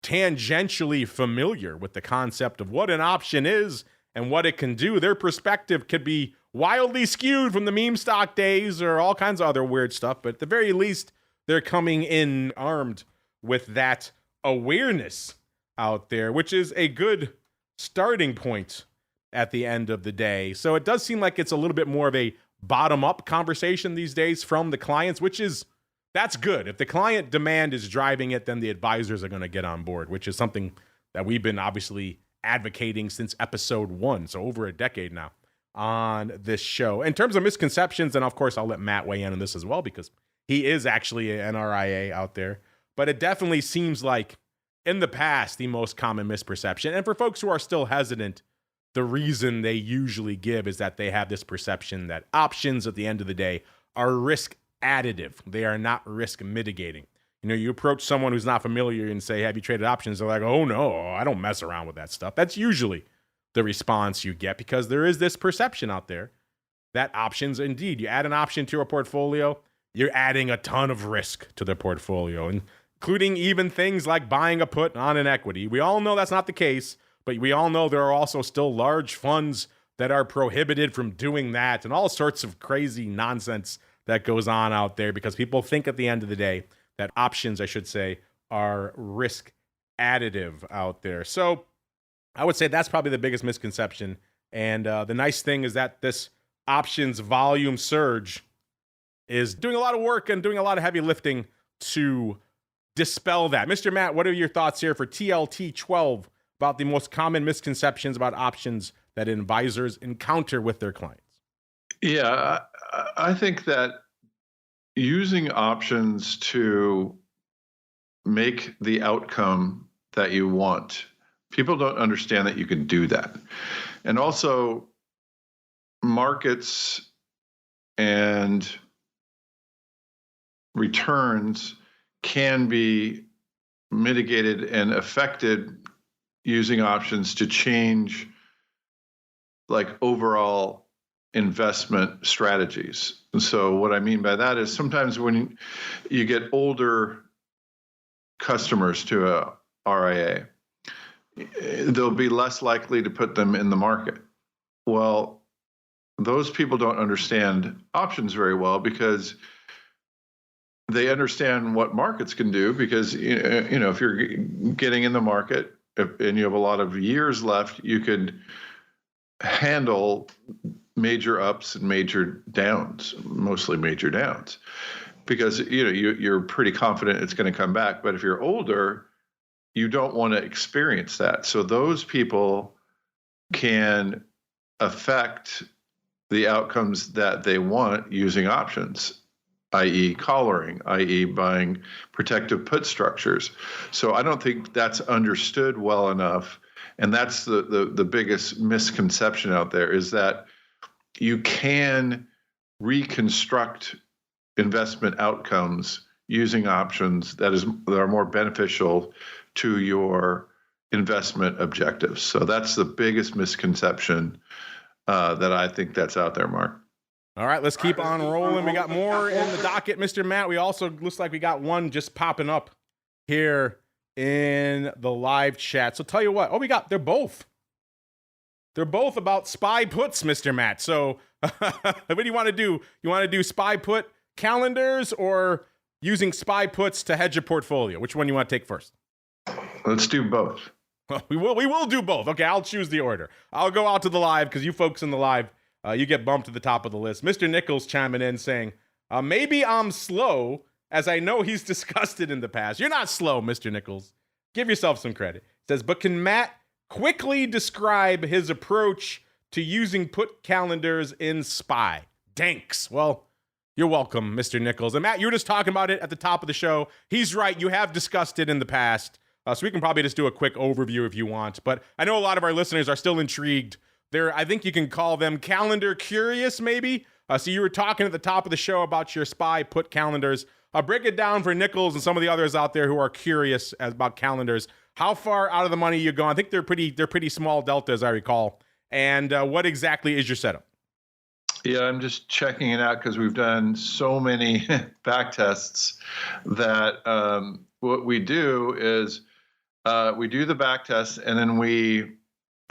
Speaker 2: tangentially familiar with the concept of what an option is and what it can do, their perspective could be wildly skewed from the meme stock days or all kinds of other weird stuff. But at the very least, they're coming in armed with that awareness out there, which is a good starting point at the end of the day. So it does seem like it's a little bit more of a bottom-up conversation these days from the clients, that's good. If the client demand is driving it, then the advisors are going to get on board, which is something that we've been obviously advocating since episode 1, so over a decade now on this show. In terms of misconceptions, and of course I'll let Matt weigh in on this as well because he is actually an RIA out there, but it definitely seems like in the past the most common misperception, and for folks who are still hesitant, the reason they usually give is that they have this perception that options at the end of the day are risk additive. They are not risk mitigating. You approach someone who's not familiar and say, have you traded options? They're like, oh no, I don't mess around with that stuff. That's usually the response you get because there is this perception out there that options, indeed, you add an option to a portfolio, you're adding a ton of risk to the portfolio, including even things like buying a put on an equity. We all know that's not the case, but we all know there are also still large funds that are prohibited from doing that and all sorts of crazy nonsense that goes on out there because people think at the end of the day that options, I should say, are risk additive out there. So I would say that's probably the biggest misconception. And the nice thing is that this options volume surge is doing a lot of work and doing a lot of heavy lifting to dispel that. Mr. Matt, what are your thoughts here for TLT 12 about the most common misconceptions about options that advisors encounter with their clients?
Speaker 3: Yeah, I think that using options to make the outcome that you want, people don't understand that you can do that. And also, markets and returns can be mitigated and affected using options to change overall investment strategies. And so what I mean by that is sometimes when you get older customers to a RIA, they'll be less likely to put them in the market. Well, those people don't understand options very well because they understand what markets can do because, if you're getting in the market and you have a lot of years left, you could handle major ups and major downs, mostly major downs, because you're pretty confident it's going to come back. But if you're older, you don't want to experience that. So those people can affect the outcomes that they want using options, i.e. collaring, i.e. buying protective put structures. So I don't think that's understood well enough. And that's the biggest misconception out there is that you can reconstruct investment outcomes using options that are more beneficial to your investment objectives. So that's the biggest misconception that I think that's out there, Mark.
Speaker 2: All right, let's keep on rolling. We got more in the docket, Mr. Matt. We also looks like we got one just popping up here in the live chat. So tell you what, they're both about SPY puts, Mr. Matt. So what do you want to do? You want to do SPY put calendars or using SPY puts to hedge a portfolio? Which one do you want to take first?
Speaker 3: Let's do both.
Speaker 2: Well, we will do both. Okay, I'll choose the order. I'll go out to the live because you folks in the live, you get bumped to the top of the list. Mr. Nichols chiming in saying, maybe I'm slow, as I know he's discussed it in the past. You're not slow, Mr. Nichols. Give yourself some credit. Says, but can Matt quickly describe his approach to using put calendars in SPY? Thanks. Well, you're welcome, Mr. Nichols. And Matt, you were just talking about it at the top of the show. He's right. You have discussed it in the past. So we can probably just do a quick overview if you want. But I know a lot of our listeners are still intrigued. I think you can call them calendar curious, maybe. So you were talking at the top of the show about your SPY put calendars. I'll break it down for Nichols and some of the others out there who are curious about calendars. How far out of the money you going? I think they're pretty small delta, as I recall. And what exactly is your setup?
Speaker 3: Yeah, I'm just checking it out because we've done so many back tests that what we do is we do the back test, and then we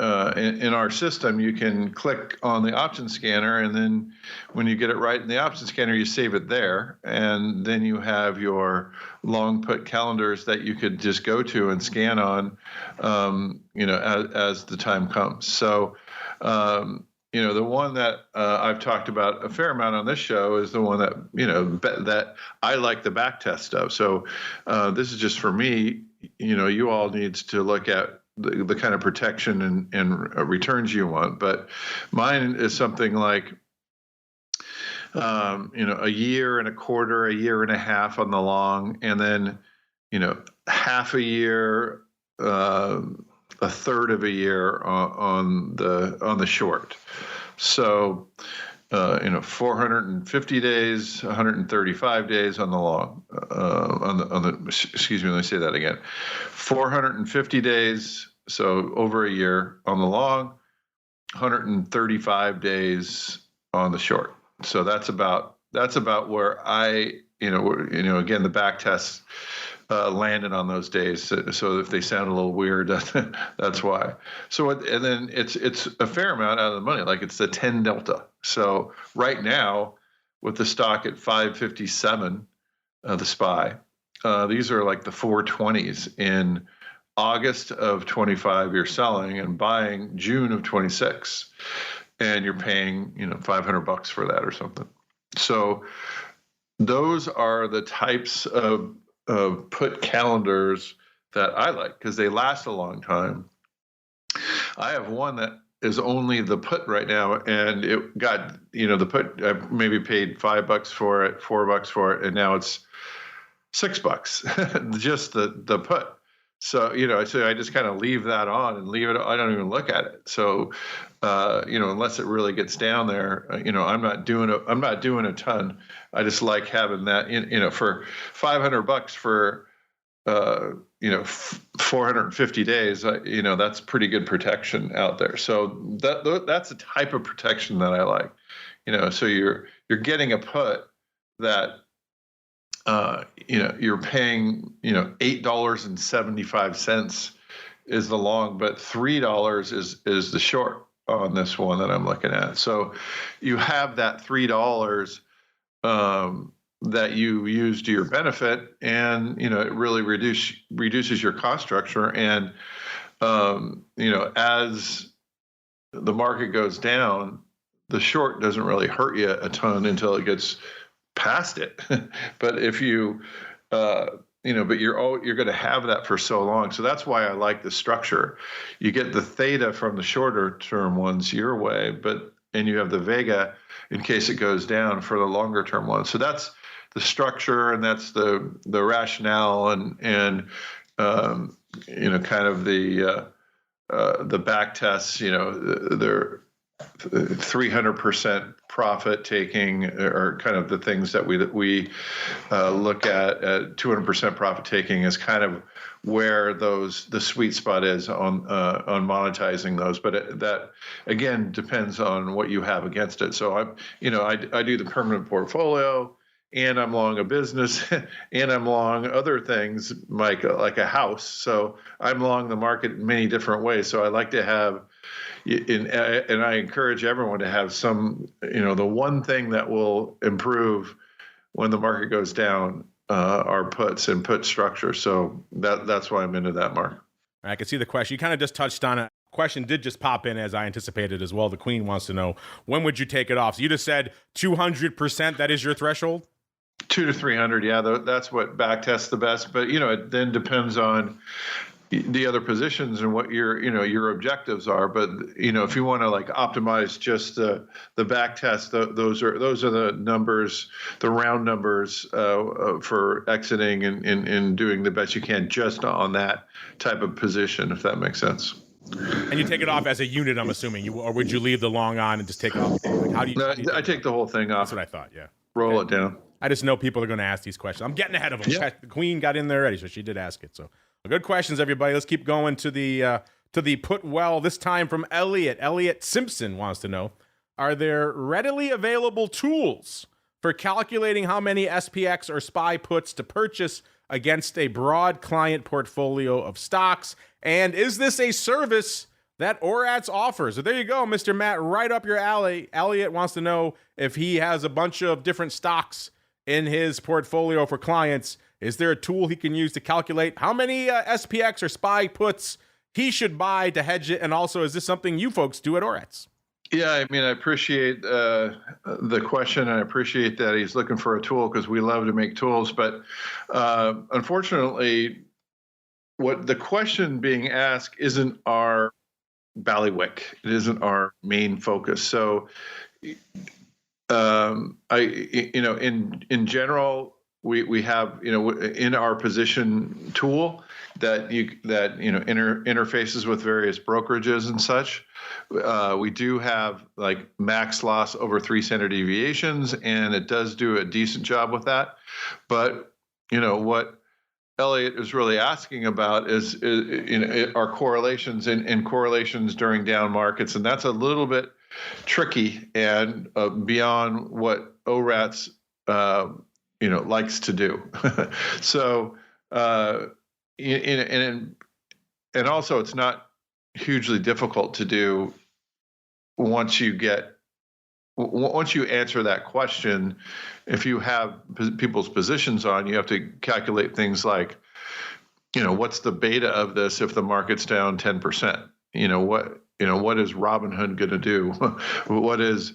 Speaker 3: in our system, you can click on the option scanner, and then when you get it right in the option scanner, you save it there, and then you have your long put calendars that you could just go to and scan on, as the time comes. So, the one that I've talked about a fair amount on this show is the one that that I like the back test of. So this is just for me. You all needs to look at the kind of protection and returns you want, but mine is something like, a year and a quarter, a year and a half on the long, and then, half a year, a third of a year on the short. So, 450 days, 135 days on the long, excuse me, let me say that again. 450 days, so over a year on the long, 135 days on the short. So that's about where I, again, the back tests landed on those days. So if they sound a little weird, that's why. So, and then it's a fair amount out of the money, like it's the 10 delta. So right now, with the stock at 557, the SPY, these are like the 420s. In August of 25, you're selling and buying June of 26, and you're paying, $500 for that or something. So those are the types of put calendars that I like because they last a long time. I have one that is only the put right now, and it got, the put, I maybe paid $5 for it, $4 for it, and now it's $6, just the put. So, so I just kind of leave that on and leave it. I don't even look at it. So, unless it really gets down there, I'm not doing a ton. I just like having that, for $500 for, 450 days, that's pretty good protection out there. So that's the type of protection that I like, so you're getting a put that, you're paying, $8.75 is the long, but $3 is the short on this one that I'm looking at. So you have that $3 that you use to your benefit, and it really reduces your cost structure. And as the market goes down, the short doesn't really hurt you a ton until it gets past it. But if you but you're going to have that for so long. So that's why I like the structure. You get the theta from the shorter term ones your way, and you have the vega in case it goes down for the longer term ones. So that's the structure, and that's the rationale, and kind of the back tests. They're 300% profit taking, or kind of the things that we look at 200% profit taking is kind of where the sweet spot is on monetizing those. But that again depends on what you have against it. So I do the permanent portfolio, and I'm long a business, and I'm long other things like a house. So I'm long the market in many different ways. So I like to have, and I encourage everyone to have some, the one thing that will improve when the market goes down are puts and put structure. So that's why I'm into that, Mark.
Speaker 2: I can see the question. You kind of just touched on it. Question did just pop in as I anticipated as well. The Queen wants to know, when would you take it off? So you just said 200%. That is your threshold?
Speaker 3: 200 to 300. Yeah, that's what back tests the best. But, it then depends on the other positions and what your objectives are. But, if you want to like optimize just the back test, those are the numbers, the round numbers for exiting and doing the best you can just on that type of position, if that makes sense.
Speaker 2: And you take it off as a unit, I'm assuming, or would you leave the long on and just take it off? Like, how do you?
Speaker 3: I take the whole thing off.
Speaker 2: That's what I thought. Yeah.
Speaker 3: Roll it down.
Speaker 2: I just know people are going to ask these questions. I'm getting ahead of them.
Speaker 3: Yeah.
Speaker 2: The Queen got in there already, so she did ask it. So Good questions, everybody. Let's keep going to the put well, this time from Elliot. Elliot Simpson wants to know, are there readily available tools for calculating how many SPX or SPY puts to purchase against a broad client portfolio of stocks? And is this a service that ORATS offers? So there you go, Mr. Matt, right up your alley. Elliot wants to know if he has a bunch of different stocks in his portfolio for clients. Is there a tool he can use to calculate how many SPX or SPY puts he should buy to hedge it? And also, is this something you folks do at ORATS?
Speaker 3: Yeah, I mean, I appreciate the question, and I appreciate that he's looking for a tool because we love to make tools. But unfortunately, what the question being asked isn't our ballywick. It isn't our main focus. So, in general, we have in our position tool that interfaces with various brokerages and such. We do have like max loss over 3 standard deviations, and it does do a decent job with that. But what Elliot is really asking about is our correlations and correlations during down markets, and that's a little bit tricky and beyond what ORATS likes to do. So and also it's not hugely difficult to do once you answer that question. If you have people's positions on, you have to calculate things like, what's the beta of this if the market's down 10%? What is Robinhood going to do? What is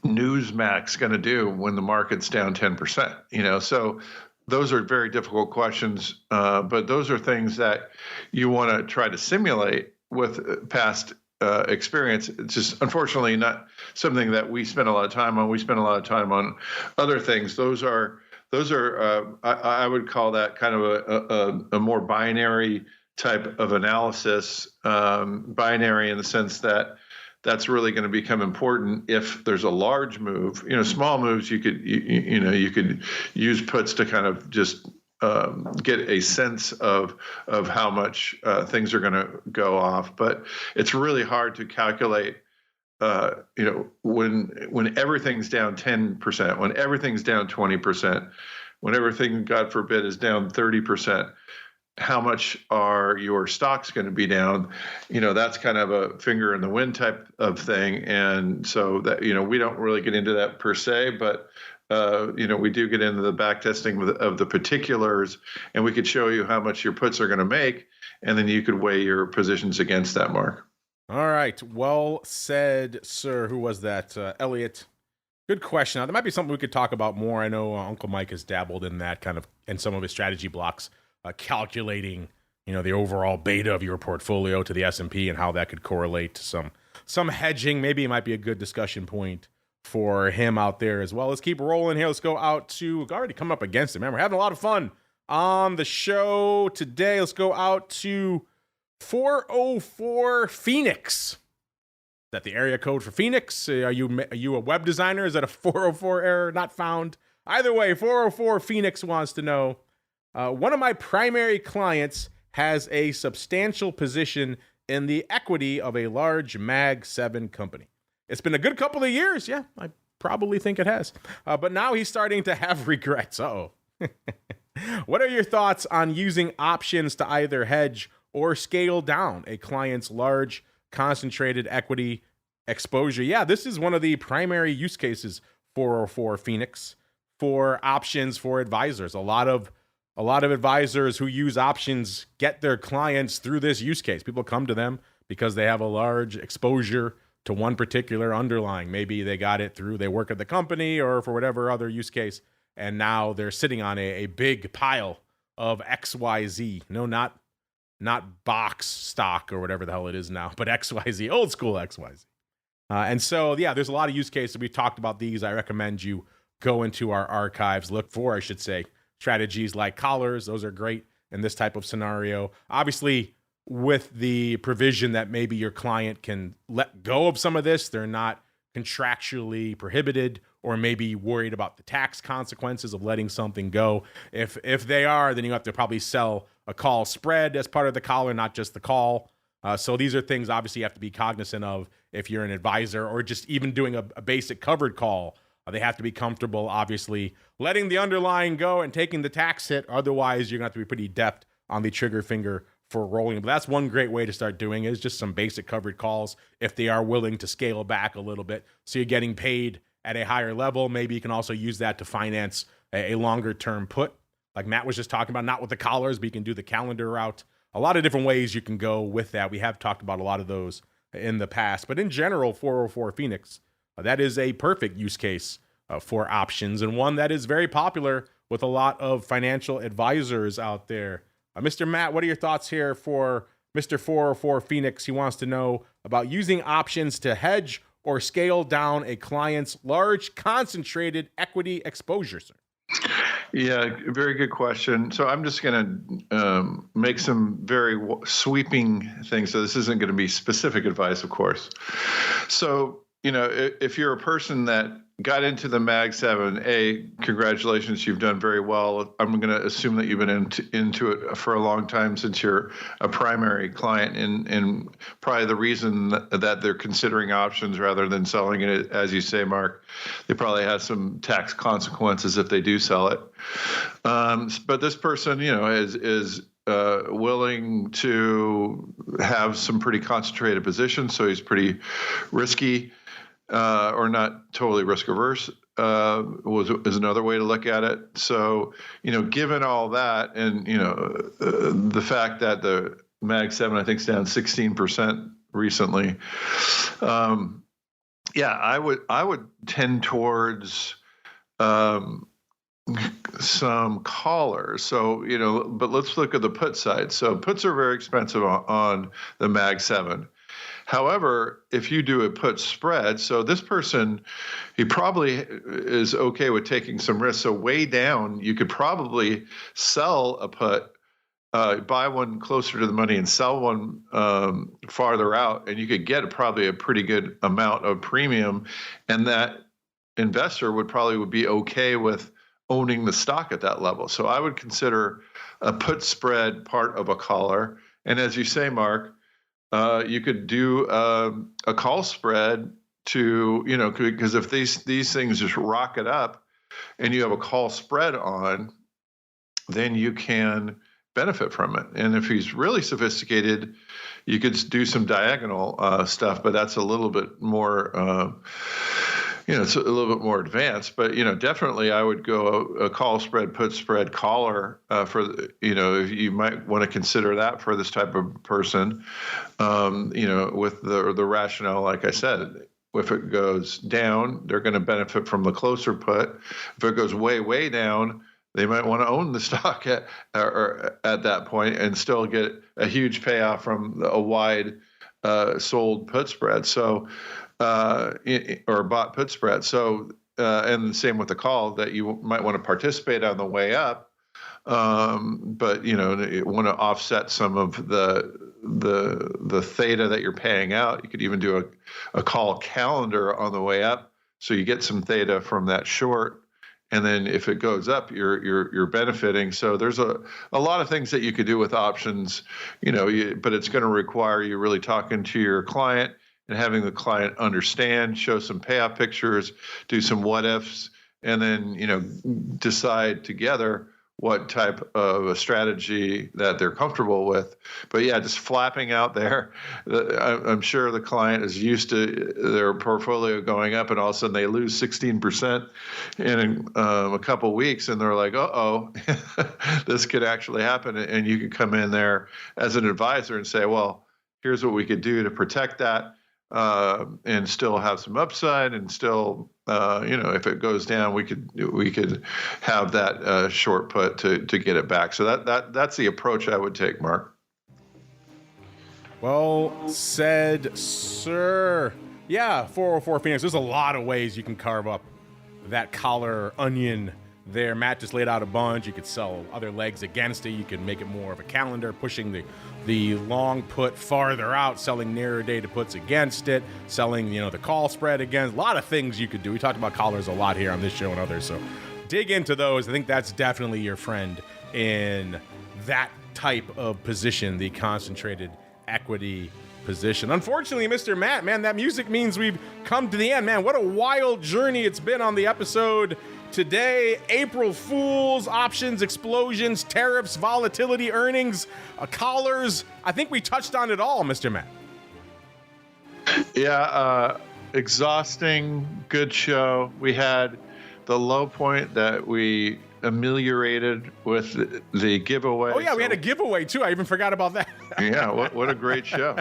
Speaker 3: Newsmax going to do when the market's down 10%? So those are very difficult questions, but those are things that you want to try to simulate with past experience. It's just unfortunately not something that we spend a lot of time on. We spend a lot of time on other things. Those are I would call that kind of a more binary type of analysis. Binary in the sense that that's really going to become important if there's a large move. Small moves you could use puts to kind of just get a sense of how much things are going to go off. But it's really hard to calculate. When everything's down 10%, when everything's down 20%, when everything, God forbid, is down 30%. How much are your stocks going to be down? That's kind of a finger in the wind type of thing. And so that, we don't really get into that per se, but, we do get into the back testing of the particulars, and we could show you how much your puts are going to make. And then you could weigh your positions against that mark.
Speaker 2: All right. Well said, sir. Who was that? Elliot. Good question. Now, there might be something we could talk about more. I know Uncle Mike has dabbled in that kind of in some of his strategy blocks. Calculating, the overall beta of your portfolio to the S&P and how that could correlate to some hedging. Maybe it might be a good discussion point for him out there as well. Let's keep rolling here. Let's go out to already coming up against it, man. We're having a lot of fun on the show today. Let's go out to 404 Phoenix. Is that the area code for Phoenix? Are you a web designer? Is that a 404 error not found? Either way, 404 Phoenix wants to know. One of my primary clients has a substantial position in the equity of a large Mag 7 company. It's been a good couple of years. Yeah, I probably think it has. But now he's starting to have regrets. Uh-oh. What are your thoughts on using options to either hedge or scale down a client's large concentrated equity exposure? Yeah, this is one of the primary use cases, 404 Phoenix, for options for advisors. A lot of advisors who use options get their clients through this use case. People come to them because they have a large exposure to one particular underlying. Maybe they got it through, they work at the company or for whatever other use case, and now they're sitting on a big pile of XYZ. No, not box stock or whatever the hell it is now, but XYZ, old school XYZ. And so, yeah, there's a lot of use cases. We've talked about these. I recommend you go into our archives, look for, strategies like collars. Those are great in this type of scenario. Obviously, with the provision that maybe your client can let go of some of this, they're not contractually prohibited or maybe worried about the tax consequences of letting something go. If they are, then you have to probably sell a call spread as part of the collar, not just the call. So these are things obviously you have to be cognizant of if you're an advisor, or just even doing a basic covered call. They have to be comfortable, obviously, letting the underlying go and taking the tax hit. Otherwise, you're going to have to be pretty deft on the trigger finger for rolling. But that's one great way to start doing is just some basic covered calls if they are willing to scale back a little bit. So you're getting paid at a higher level. Maybe you can also use that to finance a longer term put, like Matt was just talking about, not with the collars, but you can do the calendar route. A lot of different ways you can go with that. We have talked about a lot of those in the past, but in general, 404 Phoenix, that is a perfect use case for options, and one that is very popular with a lot of financial advisors out there. Mr. Matt, what are your thoughts here for Mr. 404 Phoenix? He wants to know about using options to hedge or scale down a client's large concentrated equity exposure, sir.
Speaker 3: Yeah, very good question. So I'm just going to make some very sweeping things. So this isn't going to be specific advice, of course. So, if you're a person that got into the Mag 7, congratulations, you've done very well. I'm going to assume that you've been into it for a long time since you're a primary client, and probably the reason that they're considering options rather than selling it, as you say, Mark, they probably have some tax consequences if they do sell it. But this person, is willing to have some pretty concentrated positions, so he's pretty risky. Or not totally risk averse is another way to look at it. So, given all that, and the fact that the Mag 7 I think is down 16% recently, I would tend towards some callers. So but let's look at the put side. So puts are very expensive on the Mag 7. However, if you do a put spread, so this person, he probably is okay with taking some risk. So way down, you could probably sell a put, buy one closer to the money and sell one farther out, and you could get probably a pretty good amount of premium. And that investor would be okay with owning the stock at that level. So I would consider a put spread part of a collar. And as you say, Mark, you could do a call spread to, because if these things just rocket up and you have a call spread on, then you can benefit from it. And if he's really sophisticated, you could do some diagonal stuff, but that's a little bit more, it's a little bit more advanced. But, definitely I would go a call spread, put spread collar for, if you might want to consider that for this type of person, with the rationale, like I said. If it goes down, they're going to benefit from the closer put. If it goes way, way down, they might want to own the stock at that point and still get a huge payoff from a wide sold put spread. So, or bought put spread. So, and the same with the call, that you might want to participate on the way up, but you want to offset some of the theta that you're paying out. You could even do a call calendar on the way up, so you get some theta from that short. And then if it goes up, you're benefiting. So there's a lot of things that you could do with options, but it's going to require you really talking to your client and having the client understand, show some payoff pictures, do some what ifs, and then, decide together what type of a strategy that they're comfortable with. But yeah, just flapping out there, I'm sure the client is used to their portfolio going up, and all of a sudden they lose 16% in a couple of weeks, and they're like, uh-oh, this could actually happen. And you could come in there as an advisor and say, well, here's what we could do to protect that. And still have some upside, and still, if it goes down, we could have that short put to get it back. So that's the approach I would take, Mark.
Speaker 2: Well said, sir. Yeah, 404 Phoenix. There's a lot of ways you can carve up that collar onion there. Matt just laid out a bunch. You could sell other legs against it. You can make it more of a calendar, pushing the long put farther out, selling narrow dated puts against it, selling, the call spread against. A lot of things you could do. We talked about collars a lot here on this show and others, so dig into those. I think that's definitely your friend in that type of position, the concentrated equity position. Unfortunately, Mr. Matt, man, that music means we've come to the end. Man, what a wild journey it's been on the episode today. April Fools, options, explosions, tariffs, volatility, earnings, collars. I think we touched on it all, Mr. Matt.
Speaker 3: Yeah, exhausting, good show. We had the low point that we ameliorated with the giveaway.
Speaker 2: Oh, yeah, we had a giveaway, too. I even forgot about that.
Speaker 3: Yeah, what a great show.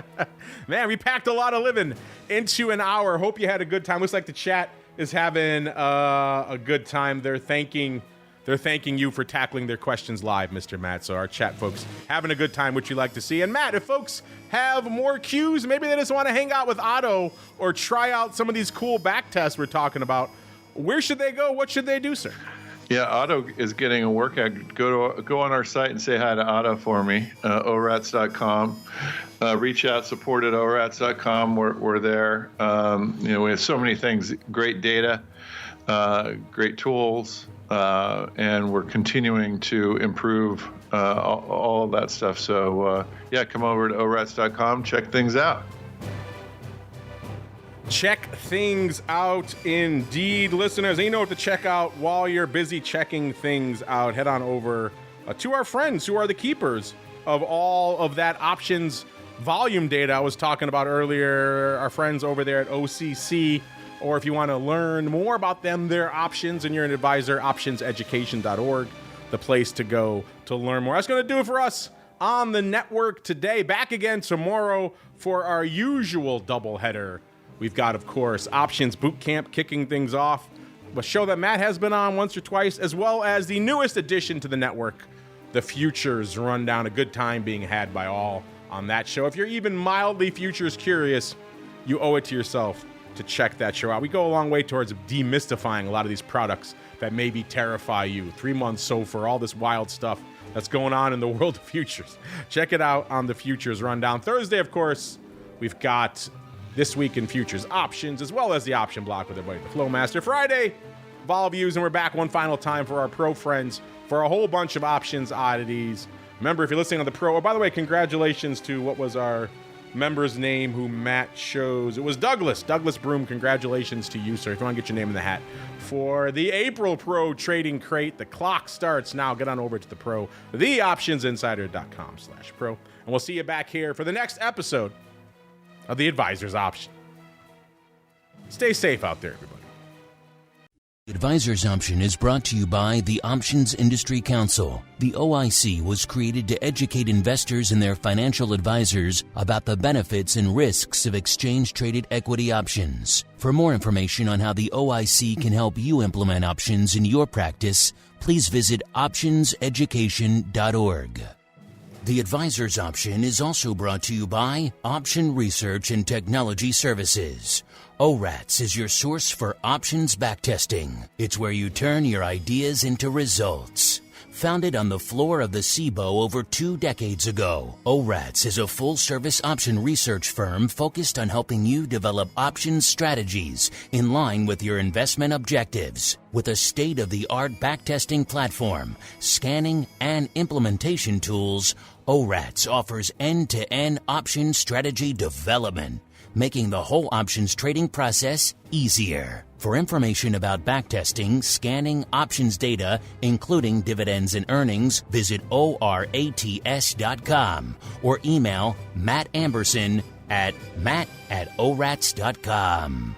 Speaker 2: Man, we packed a lot of living into an hour. Hope you had a good time. Looks like the chat is having a good time. They're thanking you for tackling their questions live, Mr. Matt. So our chat folks having a good time, which you like to see. And Matt, if folks have more cues, maybe they just want to hang out with Otto or try out some of these cool back tests we're talking about, where should they go? What should they do, sir?
Speaker 3: Yeah, Otto is getting a workout. Go on our site and say hi to Otto for me, ORATS.com. Reach out, support at ORATS.com. We're there. We have so many things, great data, great tools, and we're continuing to improve all of that stuff. So, come over to ORATS.com, check things out.
Speaker 2: Check things out indeed, listeners. And you know what to check out while you're busy checking things out. Head on over to our friends who are the keepers of all of that options volume data I was talking about earlier. Our friends over there at OCC. Or if you want to learn more about them, their options, and you're an advisor, optionseducation.org, the place to go to learn more. That's going to do it for us on the network today. Back again tomorrow for our usual doubleheader. We've got, of course, Options Bootcamp kicking things off, a show that Matt has been on once or twice, as well as the newest addition to the network, the Futures Rundown. A good time being had by all on that show. If you're even mildly futures curious, you owe it to yourself to check that show out. We go a long way towards demystifying a lot of these products that maybe terrify you. 3 months SOFR, all this wild stuff that's going on in the world of futures. Check it out on the Futures Rundown. Thursday, of course, we've got This Week in Futures Options, as well as the option block with everybody, the Flow Master. Friday, Vol Views, and we're back one final time for our pro friends for a whole bunch of options oddities. Remember, if you're listening on the pro, by the way, congratulations to what was our member's name who Matt chose. It was Douglas Broom. Congratulations to you, sir. If you want to get your name in the hat for the April Pro Trading Crate, the clock starts now. Get on over to the pro, theoptionsinsider.com/pro, and we'll see you back here for the next episode of the Advisor's Option. Stay safe out there, everybody.
Speaker 1: Advisor's Option is brought to you by the Options Industry Council. The OIC was created to educate investors and their financial advisors about the benefits and risks of exchange-traded equity options. For more information on how the OIC can help you implement options in your practice, please visit optionseducation.org. The Advisor's Option is also brought to you by Option Research and Technology Services. ORATS is your source for options backtesting. It's where you turn your ideas into results. Founded on the floor of the SIBO over 2 decades ago, ORATS is a full-service option research firm focused on helping you develop options strategies in line with your investment objectives. With a state-of-the-art backtesting platform, scanning, and implementation tools, ORATS offers end-to-end option strategy development, making the whole options trading process easier. For information about backtesting, scanning options data, including dividends and earnings, visit ORATS.com or email Matt Anderson at matt@orats.com.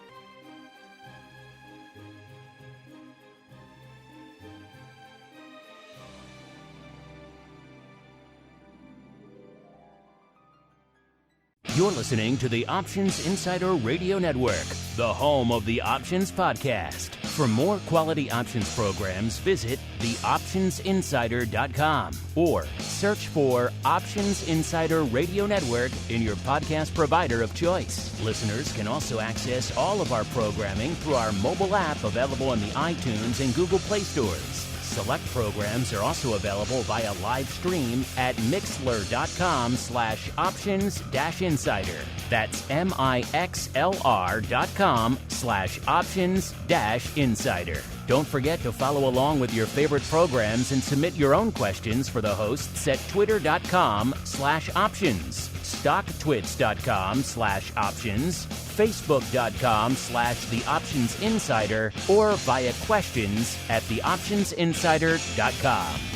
Speaker 1: You're listening to the Options Insider Radio Network, the home of the Options Podcast. For more quality options programs, visit theoptionsinsider.com or search for Options Insider Radio Network in your podcast provider of choice. Listeners can also access all of our programming through our mobile app available in the iTunes and Google Play stores. Select programs are also available via live stream at mixlr.com/options-insider. That's mixlr.com/options-insider. Don't forget to follow along with your favorite programs and submit your own questions for the hosts at twitter.com/options, stocktwits.com/options, facebook.com/theoptionsinsider, or via questions@theoptionsinsider.com.